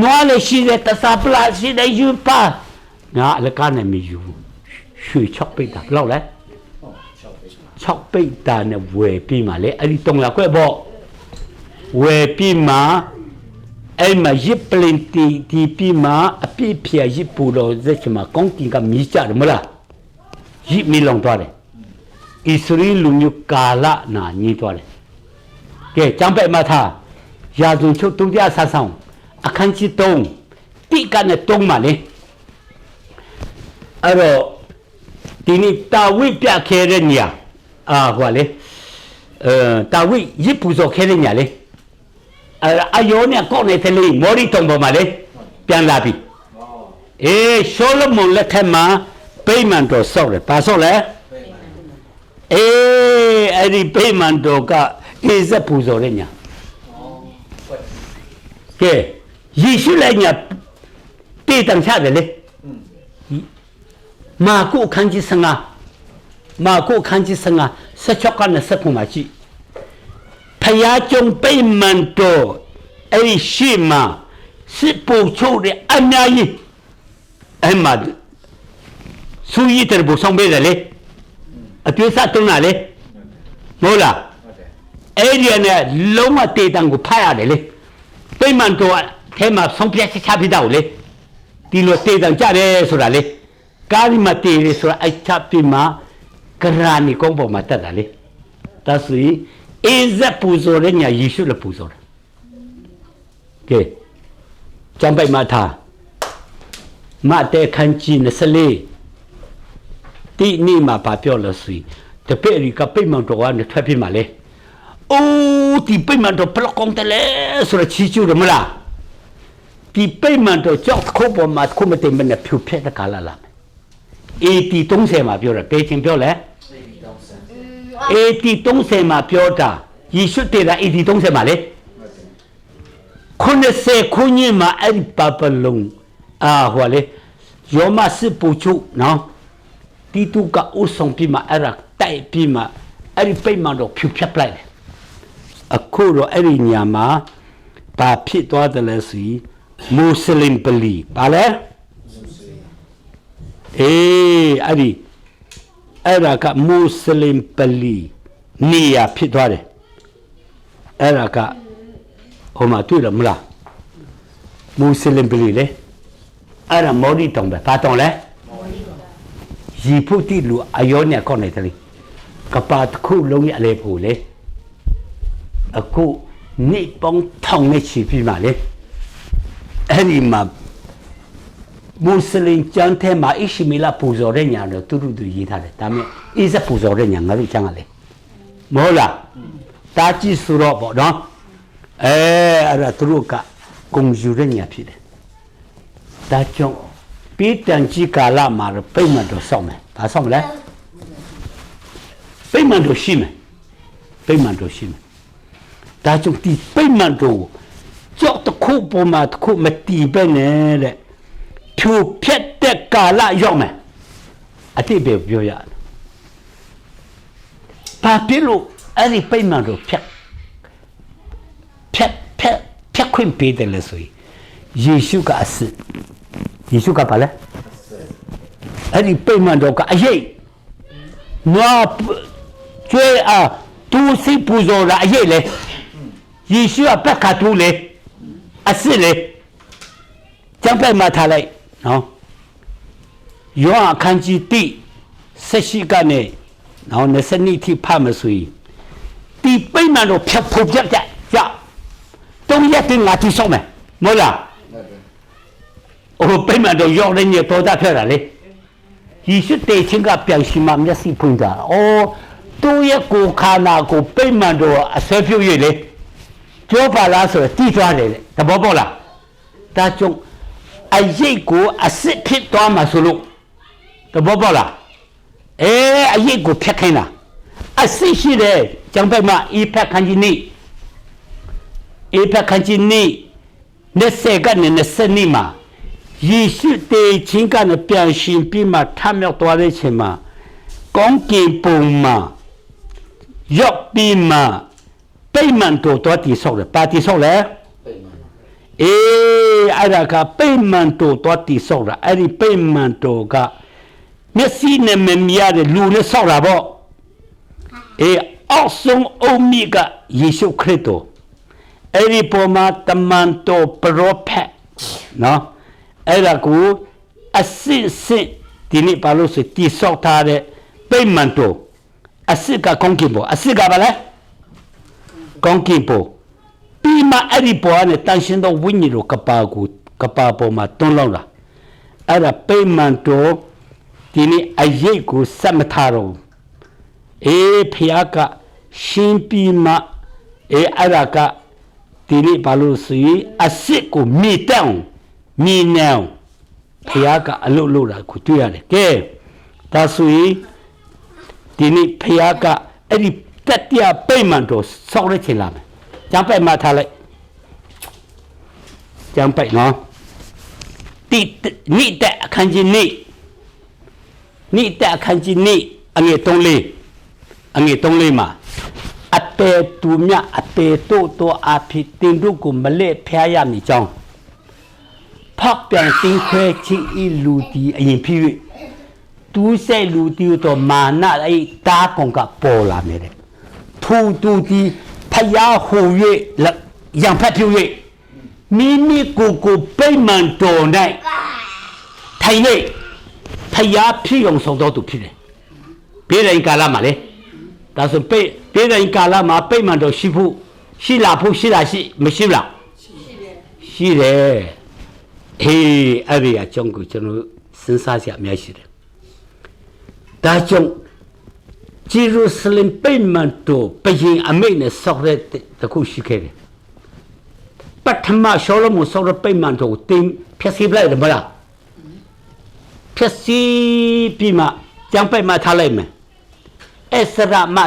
[SPEAKER 1] နွားလည်းရှိတဲ့တစားပလာရှိတဲ့ယူပါငါအလကားနဲ့မယူရွှေ6ပိတ်တာဘယ်လောက်လဲ6ပိတ်တာနဲ့ဝယ်ပြီးမှလေအဲ့ဒီတုံလာခွဲပေါ့ဝယ်ပြီးမှအဲ့မှာရစ်ပလင်တီပြီးမှအပြည့်ဖြာရစ်ပူတော့ဇက်ချမှာကောင်းကင်ကမြည်ကြတယ်မလားရစ်မီလောင်သွားတယ်ဣသရေလလူမျိုးကာလနာညှိသွားတယ်ကဲကျမ်းပဲ့မှာထားရာဇဝင်ချုပ်တုံးကြဆဆောင်အခန်းကြီး3တိကနဲ့3မှာလေအဲ့တော့ဒီနေ့တာဝိပြခဲတဲ့ညာဟိုလေတာဝိရစ်ပူဇော်ခဲတဲ့ညာလေအယောနဲ့ကောက်နေတဲ့လေမော်ရီတုံပေါ်မှာလေပြန်လာပြီရှောလမုန်လက်ထက်မှာပိမှန်တော်ဆောက်တယ်ဘာဆောက်လဲအဲ့ဒီပိမှန်တော်ကဣဇက်ပူဇော်တဲ့ညာ ကဲယေရှုလည်းညာတေးတန်ချတယ်လေမာကုခန်းကြီးစငါမာကုခန်းကြီးစငါဆက်ချောက်ကနဲ့ဆက်ဖို့မှာကြည့်ဖယားကျုံပိတ်မန်တော်အဲ့ဒီရှိမှာစစ်ပူချုပ်တဲ့အများကြီးအဲ့မှာစူရီတဲ့ဘူဆောင်ပေးတယ်လေအကျွေးစားတုံးတာလေမဟုတ်လားအဲ့ဒီနဲ့လုံးဝတေးတန်ကိုဖတ်ရတယ်လေပိတ်မန်တော်ထဲမှာဆုံးဖြတ်ချက်ချပြတော့လေဒီလိုတေးတန်ကြတယ်ဆိုတာလေကာရီမတေးရဆိုတာအချပ်ပြမှာကရာနီကုန်းပေါ်မှာတက်တာလေဒါဆိုရင်အေးဇက်ပူဇော်တဲ့ညာယေရှုလည်းပူဇော်တယ်ကဲကျမ်းပိုက်မှာထားမတဲခန်းကြီး24ဒီနေ့မှာပါပြောလို့ဆိုရင်တပည့်ရီကပိတ်မှန်တော်ကနေထွက်ပြမှာလေအိုးဒီပိတ်မှန်တော်ဘလောက်ကောင်းတယ်လဲဆိုတော့ချီကျူးတယ်မလားဒီပိတ်မှန်တော်ကြောက်ခုပေါ်မှာခုမတင်မနဲ့ဖြူဖြက်တဲ့ကာလလာအေတီ30မှာပြောတာပေချင်းပြောလဲအေတီ30မှာပြောတာယေရှုတည်တာအေတီ30မှာလေ90ခုနှစ်မှာအဲ့ဒီပါပလုံဟိုလေယောမစစ်ပူချုနော်တီတူကဥဆောင်ပြီးမှအဲ့ဒါတိုက်ပြီးမှအဲ့ဒီပိတ်မှန်တော့ဖြူဖြတ်ပလိုက်တယ်အခုတော့အဲ့ဒီညမှာဘာဖြစ်သွားတယ်လဲဆိုမွတ်စလင်ပလီဘာလဲအဲ့ဒါကမွတ်စလင်ပလီနေရဖြစ်သွားတယ်အဲ့ဒါကဟိုမှာတွေ့တယ်မလားမွတ်စလင်ပလီလေအဲ့ဒါမော်ဒီတောင်ပဲဘာတောင်လဲရီဖုတိလူအယောနဲ့ကောနေတယ်ကပါတခုလုံးရလေဖို့လေအခုနေပေါင်းထောင်နဲ့ချီပြီးမှလေအဲ့ဒီမှာမွတ်စလင်ကျမ်းထဲမှာအရှိမီလာပူဇော်တဲ့ညာတော့သူတို့ရေးထားတယ်ဒါပေမဲ့အိဇက်ပူဇော်တဲ့ညာငါတို့ကျမ်းကလေမဟုတ်လားတာကြည့်ဆိုတော့ပေါ့နော်အဲ့ဒါသူတို့ကဂုံယူတဲ့ညာဖြစ်တယ်ဒါကြောင့်ပြီးတန်ကြီးကာလမှာပိတ်မှန်တော့ဆောက်မယ်ဘာဆောက်မလဲပိတ်မှန်တော့ရှိမယ်ပိတ်မှန်တော့ရှိမယ်ဒါကြောင့်ဒီပိတ်မှန်တော့ကြောက်တခုပေါ်မှာတခုမတီးပဲနဲ့တဲ့ဖြူဖြတ်တဲ့ကာလရောက်မယ်အတိတ်ပဲပြောရတယ်ဘာဖြစ်လို့အဲ့ဒီပိတ်မှန်တော့ဖြတ်ခွင့်ပေးတယ်လဲဆိုရင်ယေရှုကအစစ်ယေရှုကဘာလဲအဲ့ဒီပိတ်မှန်တော့ကအရေးနွားကျွဲသူစိပူဇော်တာအရေးလေယေရှုကပက်ခါတူလေအစစ်လေကျမ်းပိုက်မှာထားလိုက်နော်ယောဟန်အခန်းကြီး1ဆက်ရှိကနေနော်22ထိဖတ်မဆိုရင်ဒီပိတ်မှန်တော့ဖြတ်ဖို့ပြတ်ကြတုံးရက်တင်ငါတိဆောင်မယ်မဟုတ်လားဟိုပိတ်မှန်တော့ရောက်နေနေပေါ်တာဖြစ်တာလေယေရှုတေချင်းကပြန်ရှိမှမျက်စိဖွင့်တာသူ့ရဲ့ကိုခါနာကိုပိတ်မှန်တော့အဆွဲပြုတ်ရလေပြောပါလားဆိုတော့တိသွားတယ်လေသဘောပေါက်လားဒါကြောင့်အရေးကိုအစစ်ဖြစ်သွားမှာဆိုလို့သဘောပေါက်လားအရေးကိုဖြတ်ခိုင်းတာအစစ်ရှိတယ်ကျောင်းဘက်မှာအေးဖက်ခန်းကြီးနေအေးဖက်ခန်းကြီးနေ20ကနေ20မှာယေရှုတေချင်းကနဲ့ပြန်ရှင်ပြီးမှထမြောက်သွားတဲ့ချိန်မှာကောင်းကင်ပုံမှာရောက်ပြီးမှပိတ်မှန်တော်တော်တိဆောက်တယ်ပါတိဆောက်လဲအဲ့ဒါကပိတ်မှန်တော်တော်တိဆောက်တာအဲ့ဒီပိတ်မှန်တော်ကမျက်စိနဲ့မမြင်တဲ့လူနဲ့ဆောက်တာပေါ့အောက်ဆုံးအုံမြစ်ကယေရှုခရစ်တော်အဲ့ဒီပေါ်မှာတမန်တော်ပရောဖက်နော်အဲ့ဒါကိုအစစ်စစ်ဒီနေ့ဘာလို့ဆိုတိဆောက်ထားတဲ့ပိတ်မှန်တော်အစစ်ကကောင်းကင်ပေါ်အစစ်ကဘာလဲကောင်းကင်ပေါ်ပြီးမှအဲ့ဒီပေါ်ကနေတန်ရှင်သောဝိညာဉ်တော်ကပါပေါ်မှာတွန်းလောက်လာအဲ့ဒါပိတ်မှန်တော်ဒီနေ့အရေးကိုစက်မထားတော့ဖျားကရှင်းပြီးမှအဲ့ဒါကဒီနေ့ဘာလို့ဆိုရင်အစစ်ကိုမြေတောင်မြေနောင်ဖျားကအလုတ်လို့တာကိုတွေ့ရတယ်ကဲဒါဆိုရင်ဒီနေ့ဖျားကအဲ့ဒီတတိယပိတ်မှန်တော်ဆောက်ရချင်လာမယ်ကျမ်းပိုက်မှာထားလိုက် ကျမ်းပိုက်နော်တိနိတဲ့အခန်းကြီးနိတဲ့အခန်းကြီးနိအငယ်3မှာအတေသူမြအတေတို့အဖြစ်တင်တို့ကိုမလဲဖျားရမည်ကြောင်းဖောက်ပြန်တင်းခွဲချင်းဤလူတီအရင်ဖြစ်၍တူးဆက်လူတီတော့မာနအဲ့တားကောင်ကပေါ်လာနေတယ်ထူတူတီဖျားဟူ၍ရံဖတ်ပြ၍မိမိကိုပိတ်မှန်တော်၌ထိုင်၍ဖျားဖြစ်အောင်ဆောင်တော်သူဖြစ်တယ်ပြည်ရင်ကာလမှာလေဒါဆိုပြည်ရင်ကာလမှာပိတ်မှန်တော်ရှိလာမရှိလားရှိတယ်ဟေးအဲ့ဒီအကြောင်းကိုကျွန်တော်စဉ်းစားကြအများရှိတယ်ဒါကြောင့်ဂျေရုဆလင်ပိတ်မှန်တော်ပြင်အမိတ်နဲ့ဆောက်တဲ့တခုရှိခဲ့တယ်ပထမရှောလမုန်ဆောက်တဲ့ပိတ်မှန်တော်တင်ဖြည့်ဆည်းလိုက်တယ်မလားဖြည့်ဆည်းပြီးမှကျမ်းပိုက်မှာထားလိုက်မယ်အစရမ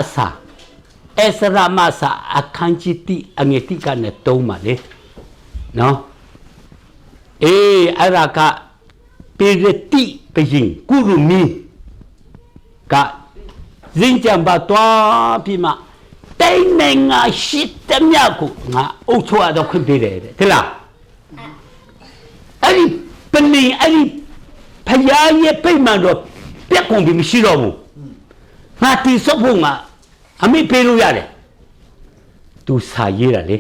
[SPEAKER 1] ဆာအခန်းကြီးတိအငယ်တိကနဲ့တုံးပါလေနော်အဲ့ဒါကပေရတိပြင်ကုရုမီကဇင်းကြံပါတော့ပြီးမှတိုင်းနိုင်ငံရှိတဲ့မြတ်ကိုငါအုပ်ချုပ်ရတော့ခွင့်ပေးတယ်တဲ့လားအဲ့ဒီပလင်အဲ့ဒီဖယားရဲ့ပိတ်မှန်တော့ပြက်ကုန်ပြီမရှိတော့ဘူးငါတီဆော့ဖို့ငါအမိပေးလို့ရတယ်သူစာရေးတာလေ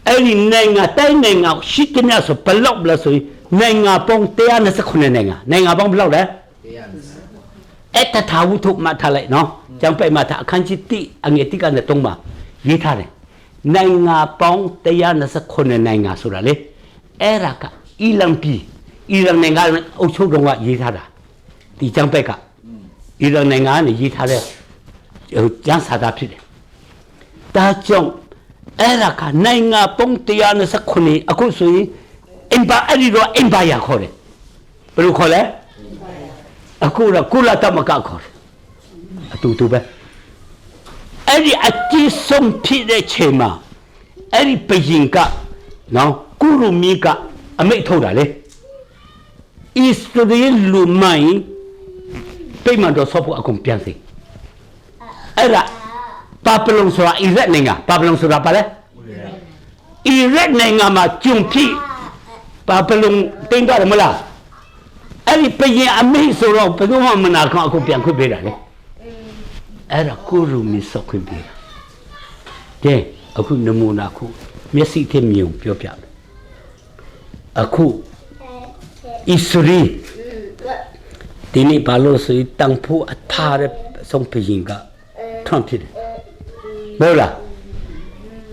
[SPEAKER 1] အဲ့ဒီနိုင်ငံတိုင်းနိုင်ငံရှိတဲ့မြတ်ဆိုဘလောက်လဲဆိုရင်နိုင်ငံပေါင်း129နိုင်ငံပေါင်းဘလောက်လဲအဲ့တထာဝုထုမှတ်ထားလိုက်နော်ကျမ်းပိုက်မှာအခန်းကြီးတိအငယ်တိကနေ3မှာရေးထားတယ်နိုင်ငံပေါင်း129နိုင်ငံဆိုတာလေအဲ့ဒါကအီလန်နိုင်ငံအုပ်ချုပ်တော်ကရေးထားတာဒီကျမ်းပိုက်ကအီလန်နိုင်ငံကနေရေးထားတဲ့ကျမ်းစာသားဖြစ်တယ်ဒါကြောင့်အဲ့ဒါကနိုင်ငံပေါင်း129အခုဆိုရင်အင်ပါအဲ့ဒီတော့အင်ပါယာခေါ်တယ်ဘယ်လိုခေါ်လဲအခုတော့ကုလသမဂ္ဂခေါ်တယ်အတူတူပဲအဲ့ဒီအတိဆုံးဖြစ်တဲ့ချိန်မှာအဲ့ဒီဘယင်ကနော်ကုရုမီကအမိတ်ထုတ်တာလေဣသရေလလူမိုင်းပိမှန်တော့ဆော့ဖို့အကုန်ပြန်စီအဲ့ဒါပါပလုံဆိုတာအီရတ်နိုင်ငံပါပလုံဆိုတာပါလေအီရတ်နိုင်ငံမှာကျုံဖြစ်ပါပလုံတင်ကြတယ်မလားအဲ့ဒီဘယင်အမိတ်ဆိုတော့ဘယ်သူမှမနာခံအခုပြန်ခွင့်ပေးတာလေအဲ့ဒါကိုရူမီဆော့ခွင့်ပေးတာကဲအခုနမူနာခုမျက်စိထမြင်ပြောပြတယ်အခုဣသရေလဒီနေ့ဘာလို့ဆိုတန်ဖို့အထာရဆုံးဘယင်ကထွန့်ဖြစ်တယ်ဘောလား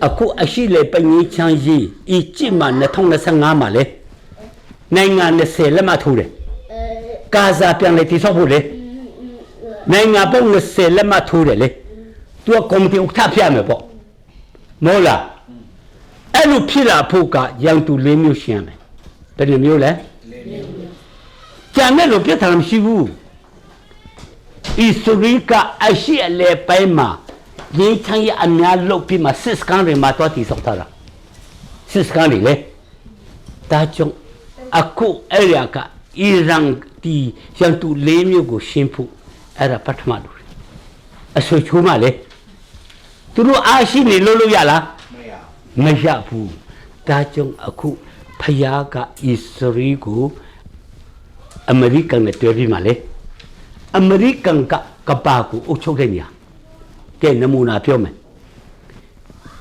[SPEAKER 1] အခုအရှိလေပငင်းချမ်းကြီးအီဂျစ်မှာ2025မှာလေနိုင်ငံ20လက်မှတ်ထိုးတယ်ကာဇာပြန်လေတိဆောက်ဖို့လေနိုင်ငံပေါင်း20လက်မှတ်ထိုးတယ်လေသူကကော်မတီဥက္ကဋ္ဌပြမယ်ပေါ့မောလားအဲ့လိုဖြစ်လာဖို့ကရန်သူ၄မျိုးရှင်းမယ်ဘယ်လိုမျိုးလဲကျန်တဲ့လိုပြဿနာမရှိဘူးဣသရေလကအရှိအလေပိုင်းမှာရင်းချမ်းရအများလုပ်ပြီးမှစစ်စကန်တွေမှာတော့တိဆောက်ထားတာစစ်စကန်တွေလေဒါကြောင့်အခုအဲ့ရကအီရန်ဒီရန်သူ၄မျိုးကိုရှင်းဖို့အဲ့ဒါပထမလို့အဆွေချိုးမှလေသူတို့အားရှိနေလို့ရလားမရဘူးဒါကြောင့်အခုဖယားကဣသရေလကိုအမေရိကန်နဲ့တွေ့ပြီးမှလေအမေရိကန်ကဘာကိုအုပ်ချုပ်တဲ့နေရာကဲနမူနာပြောမယ်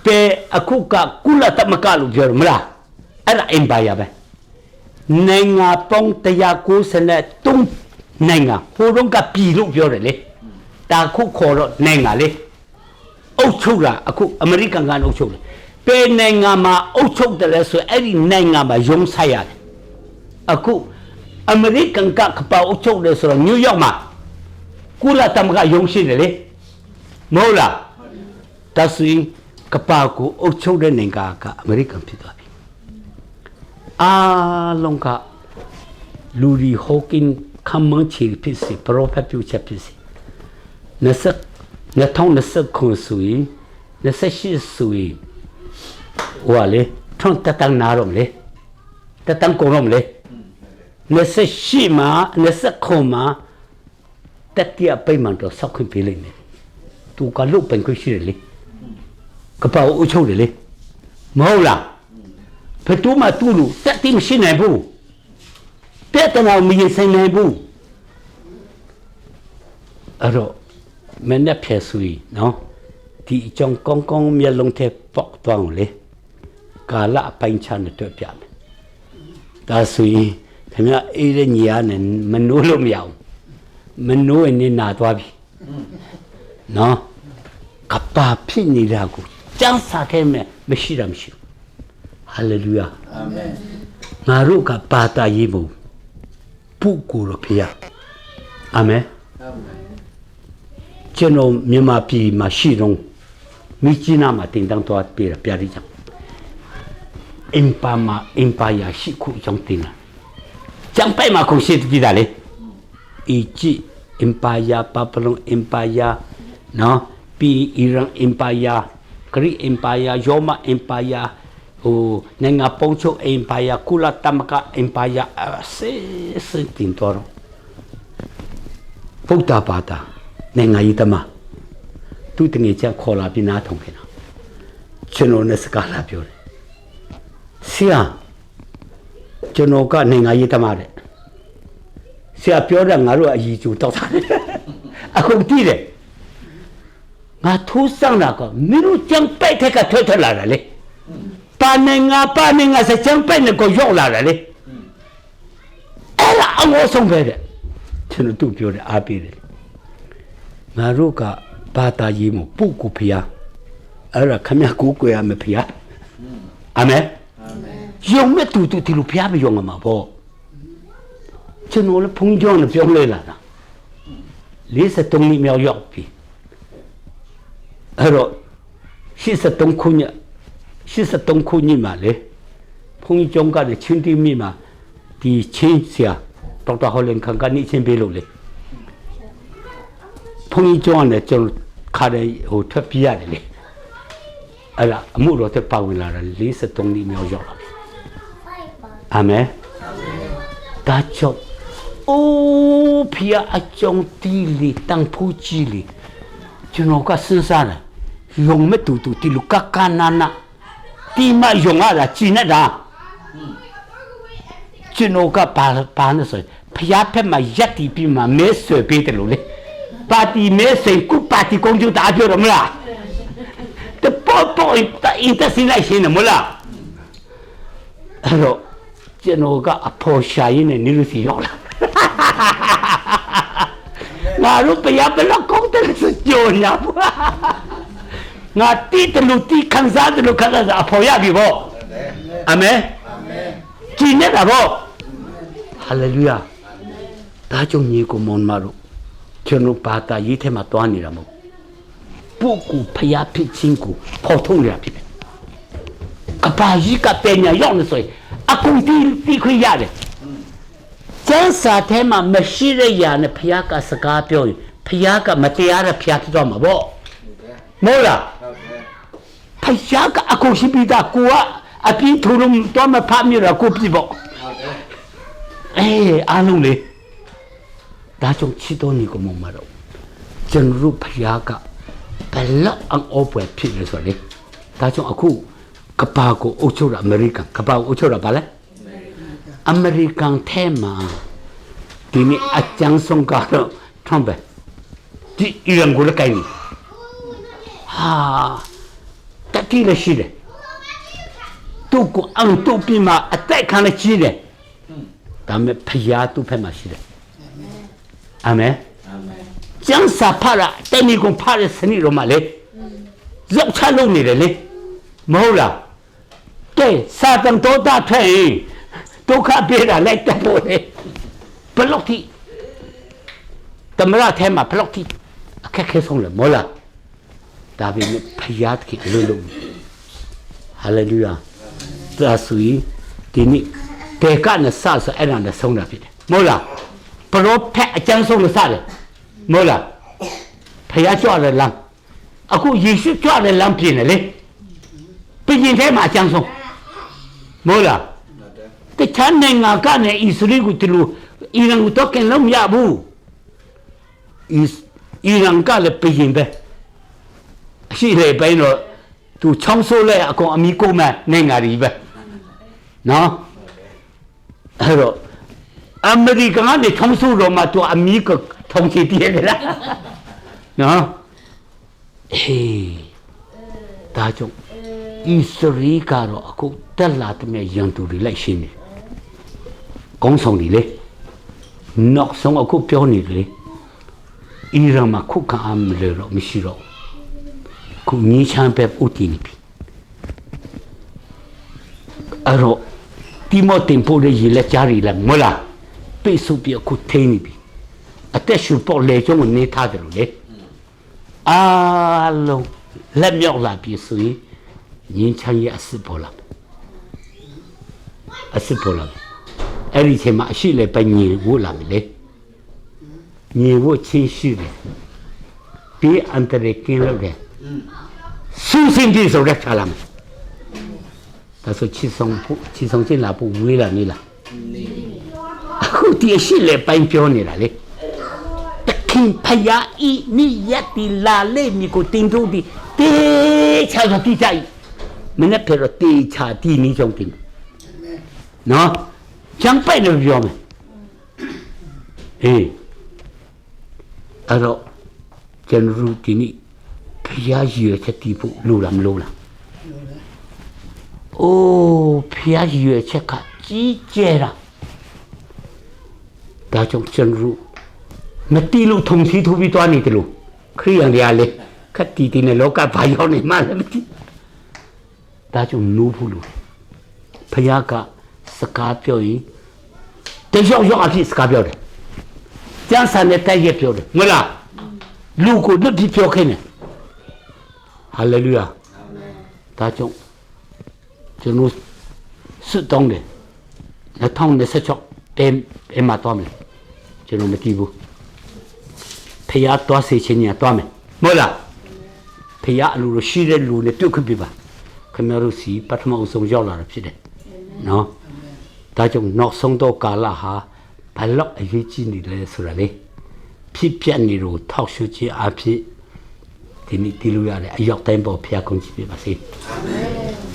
[SPEAKER 1] ကဲအခုကကုလသမဂ္ဂလို့ပြောရမလားအဲ့ဒါအင်ပါယာပဲနိုင်ငံပေါင်း193နိုင်ငံဟိုတော့ကပြည်လို့ပြောတယ်လေဒါခုခေါ်တော့နိုင်ငံလေအုပ်ချုပ်တာအခုအမေရိကန်ကအုပ်ချုပ်တယ်ဘယ်နိုင်ငံမှာအုပ်ချုပ်တယ်လဲဆိုအဲ့ဒီနိုင်ငံမှာယုံဆိုင်ရတယ်အခုအမေရိကန်ကပအုပ်ချုပ်တယ်ဆိုတော့နယူးယောက်မှာကုလသမဂ္ဂယုံရှိတယ်လေမဟုတ်လားဒါဆိုရင်ကပကိုအုပ်ချုပ်တဲ့နိုင်ငံကအမေရိကန်ဖြစ်သွားပြီအားလုံးကလူရီဟောကင်ခမန်ချီဖြစ်စီပရိုဖက်ပြူချက်ဖြစ်စီ2020ခုဆိုရင်28ဆိုရင်ဟိုလေထ ထွန်းတက်တန်းနာတော့မလဲတက်တန်းကုန်တော့မလဲ28မှာ29မှာတက်တိအပိတ်မှန်တော့ဆောက်ခွင့်ပေးလိုက်မယ်သူကလုတ်ပင်ခွင့်ရှိတယ်လေကပောက်အုပ်ချုပ်တယ်လေမဟုတ်လားဘယ်သူမှသူ့လူတက်တိမရှိနိုင်ဘူးတက်တနာမရင်ဆိုင်နိုင်ဘူးအဲ့တော့မနေ့ဖျက်ဆွေးနော်ဒီအကြောင်းကောင်းကောင်းမျက်လုံးထဲပေါက်သွားအောင်လေကာလအပိုင်းခြားနဲ့တွေ့ပြမယ်ဒါဆိုရင်ခင်ဗျအေးတဲ့ညီအားနဲ့မနိုးလို့မရဘူးမနိုးရင်နေနာသွားပြီနော်ကပါဖြစ်နေတာကိုကျမ်းစာထဲမှာမရှိတာမရှိဘူးဟာလေလုယာအာမင်ငါတို့ကပါတာရေးမှုပုဂ္ဂိုလ်တော်ဖေအာမင်အာမင်ကျွန်တော်မြန်မာပြည်မှာရှိတော့မိကြီးနာမှာတင်တန်းသွားပြရကြအင်ပါမာအင်ပါယာရှိခုကြောင့်တင်လာကျန်ပိုက်မှာခုရှိတည်တာလေအီဂျစ်အင်ပါယာပါပလုံအင်ပါယာနော်ပြီးအီရန်အင်ပါယာဂရိအင်ပါယာယောမအင်ပါယာဟိုနိုင်ငံပုံချုပ်အင်ပါယာကုလသမဂ္ဂအင်ပါယာစေတင်တော်ဗုဒ္ဓဘာသာနိုင်ငံရေးတမသူတငယ်ချက်ခေါ်လာပြီးနားထောင်ခဲ့တာကျွန်တော်နဲ့စကားလာပြောတယ်ဆရာကျွန်တော်ကနိုင်ငံရေးတမတဲ့ဆရာပြောတာငါတို့အကြီးကျူတောက်တာအခုတည်တယ်ငါထိုးဆောင်တာကမင်းတို့ကြံပိုက်ထက်ကထွက်လာတာလေပါနိုင်ငံစကြံပိုက်နဲ့ကိုရောက်လာတာလေအဲ့ဒါအငိုးဆုံးပဲတဲ့ကျွန်တော်သူ့ပြောတယ်အားပေးတယ်ငါတို့ကဘာသာရေးမှုပုဂ္ဂိုလ်ဖျားအဲ့ဒါခမရကိုကိုရမယ်ဖျားအာမင်ယုံမဲ့တူဒီလိုဖျားမယုံမှာပေါ့ကျွန်တော်လည်းဖုန်းကြောင်းနဲ့ပြောလဲလာတာ53နှစ်မြောက်ရောက်ပြီအဲ့တော့83ခုနှစ်မှာလေဖုန်းကြောင်းကလည်းချင်းတီမိမှာဒီချင်းဆရာဒေါက်တာဟောလန်ခန်ကနေချင်းပေးလို့လေဖုန်းကြောင်းနဲ့ကျွန်တော်ခါတယ်ဟိုထွက်ပြရတယ်လေအဲ့ဒါအမှုတော်တက်ပါဝင်လာတာ53နှစ်မြောက်ရောက်လာပြီအာမင်ဒါကြောင့်အိုးဖျားအကြောင်းတီးလီတန်ဖိုးကြီးလီကျွန်တော်ကစဉ်းစားတယ်ယုံမဲ့တူတီလူကကနာနာတီမယုံရတာကြည်နေတာကျွန်တော်ကပါနေဆိုဖျားဖက်မှာရက်တီပြီးမှမဲဆွဲပေးတယ်လို့လေပါတီမဲဆွဲကုပါတီကုန်ကျတာပြောရမလားတပေါ်အင်တစီလိုက်ရှင်းတယ်မလားအဲ့တော့ကျွန်တော်ကအဖော်ရှာရင်းနဲ့နေလို့စီရောက်လာငါတို့ပြရဘလောက်ကောင်းတယ်စကြညာဘူးငါတီးတယ်လို့တီးခံစားတယ်လို့ခံစားအဖော်ရပြီဗောအာမင်ကြည်နေတာဗောဟာလေလုယာဒါကြောင့်ညီကိုမောင်မတို့ကျွန်တော်ဘာသာရေးထဲမှာတွားနေတာမဟုတ်ပုဂ္ဂိုလ်ဖျားဖြစ်ခြင်းကိုဖော်ထုတ်ရဖြစ်တယ်ကဘာကြီးကပညာရောက်နေဆိုရင်အခုတီးခွင့်ရတယ်ကျမ်းစာထဲမှာမရှိတဲ့ຢာနဲ့ဖျားကစကားပြောရင်ဖျားကမတရားတဲ့ဖျားဖြစ်တော့မှာပေါ့မဟုတ်လားဖျားကအခုရှိပြီးသားကိုကအပြင်းထူလို့တော့မဖတ်မိတော့ကိုပြပေါ့အားလုံးလေဒါကြောင့်ချစ်တော်ညီကိုမမတော့ကျွန်တော်ဖျားကဘလောက်အောပွဲဖြစ်နေဆိုလေဒါကြောင့်အခုကပါကိုအုပ်ချုပ်တာအမေရိကန်ကပါကိုအုပ်ချုပ်တာဗါလဲအမေရိကန်ထဲမှာဒီနေ့အကျန်းဆုံးကတော့ထမ်ပဲဒီအီရန်ကိုလည်းကိုင်းနေဟာတတိလည်းရှိတယ်သူ့ကိုအန်တူပြမှာအသက်ခံလည်းကြီးတယ်ဒါမဲ့ဖျားသူ့ဖက်မှာရှိတယ်အာမင်ကျန်းစာဖရာတမီကိုဖရစနိရောမလေရောက်ချလုံးနေတယ်လေမဟုတ်လားကဲစာတန်တော်တာထဲဒုက္ခပြေးတာလိုက်တက်ဖို့လေဘလောက်တိတမရထဲမှာဘလောက်တိအခက်ခဲဆုံးလေမောလားဒါပေမဲ့ဖျားခင်လို့ဟာလေလုယာသာဆွေဒီနေ့တေကနဲ့ဆဆအဲ့ဒါနဲ့ဆုံးတာဖြစ်တယ်မောလားပရောဖက်အကျမ်းဆုံးလို့စတယ်မောလားဖျားကြွတယ်လမ်းအခုယေရှုကြွတယ်လမ်းပြင်တယ်လေပြင်ထဲမှာအကျမ်းဆုံး မို့လားတခြားနိုင်ငံကနေအစ္စရေးကိုတလူအီရန်ကိုတော့ကင်လို့မရဘူးအီရန်ကလည်းပြင်ပဲရှိလေပိုင်းတော့သူချောင်းဆိုးလဲအကောင်အမီကိုမနိုင်ငံကြီးပဲနော်အဲ့တော့အမေရိကန်ကနေချောင်းဆိုးတော့မှသူအမီကထုံချတည်ရလားနော်ဟေးဒါကြောင့်အစ္စရေးကတော့အခုတက်လာတဲ့ရန်သူတွေလိုက်ရှင်းနေကောင်းဆောင်တွေလေနောက်ဆုံးအခုပြောနေတယ်အီရန်မှာခုခံအားမလဲတော့မရှိတော့ခုငင်းချမ်းပဲပူတင်ပြီအဲ့တော့ဒီမတင်ပို့ရည်လက်ကြားရည်လက်မလားပိတ်ဆို့ပြခုထိနေပြီအသက်ရှူပေါ်လေကျုံးနေထားတယ်လို့လေအားလုံးလက်မြောက်လာပြီဆိုရင်ငင်းချမ်းရအစ်ပေါ်လာအဲ့ဒီချိန်မှာအရှိလေပညင်ဝလာမယ်လေညင်ဝချင်းရှိတယ်ဒီအန်တရကင်းလို့တယ်စူးစင်ပြီးဆိုရက်ချလာမယ်ဒါဆိုချီဆောင်ချင်းလာဖို့ဝေးလာနေလားအခုဒီအရှိလေပိုင်းပြောနေတာလေတခင်ဖယားဤနိယတိလာလေမီကိုတင်တို့ဒီတေချာဆိုတိကြိုက်မနေ့ဖဲတော့တေချာဒီနီးကြောင့်တင်နော်ကျန်ပိုက်လို့ပြောမယ်ဟေးအဲ့တော့ကျွန်တော်ဒီနေ့ဖယားရွယ်ချက်တီးဖို့လိုလားမလိုလားအိုးဖယားရွယ်ချက်ကကြီးကျယ်တာဒါကြောင့်ကျွန်တော်မတီးလို့ထုံစီထိုးပြီးသွားနေတယ်လို့ခရိယန်တွေကလေခက်တီတီနဲ့လောကဘာရောက်နေမှလည်းမသိဒါကြောင့်နိုးဖို့လို့ဖယားကစကားပြောရင်တယောက်အဖြစ်စကားပြောတယ်ကျန်းစာနဲ့တိုက်ရပြောတယ်မလားလူကိုလွတ်ပြီးပြောခင်းတယ်ဟာလေလုယာဒါကြောင့်ကျွန်တော်စွတ်တောင်းတယ်2026တဲမှာတော့မယ်ကျွန်တော်မကြည့်ဘူးဖယားသွားစေချင်ညာသွားမယ်မဟုတ်လားဖယားအလိုလိုရှိတဲ့လူနဲ့ပြုတ်ခွင့်ပြပါခင်ဗျားတို့စီပထမအဆုံးရောက်လာတာဖြစ်တယ်နော်ဒါကြောင့်နောက်ဆုံးတော့ကာလဟာဘလောက်အရေးကြီးနေလဲဆိုတာလေဖြစ်ပြနေလို့ထောက်ရှုခြင်းအဖြစ်ဒီနေ့ဒီလိုရတယ်အရောက်တိုင်းပေါ်ဖျားကုန်ကြည့်ပြပါစေအာမင်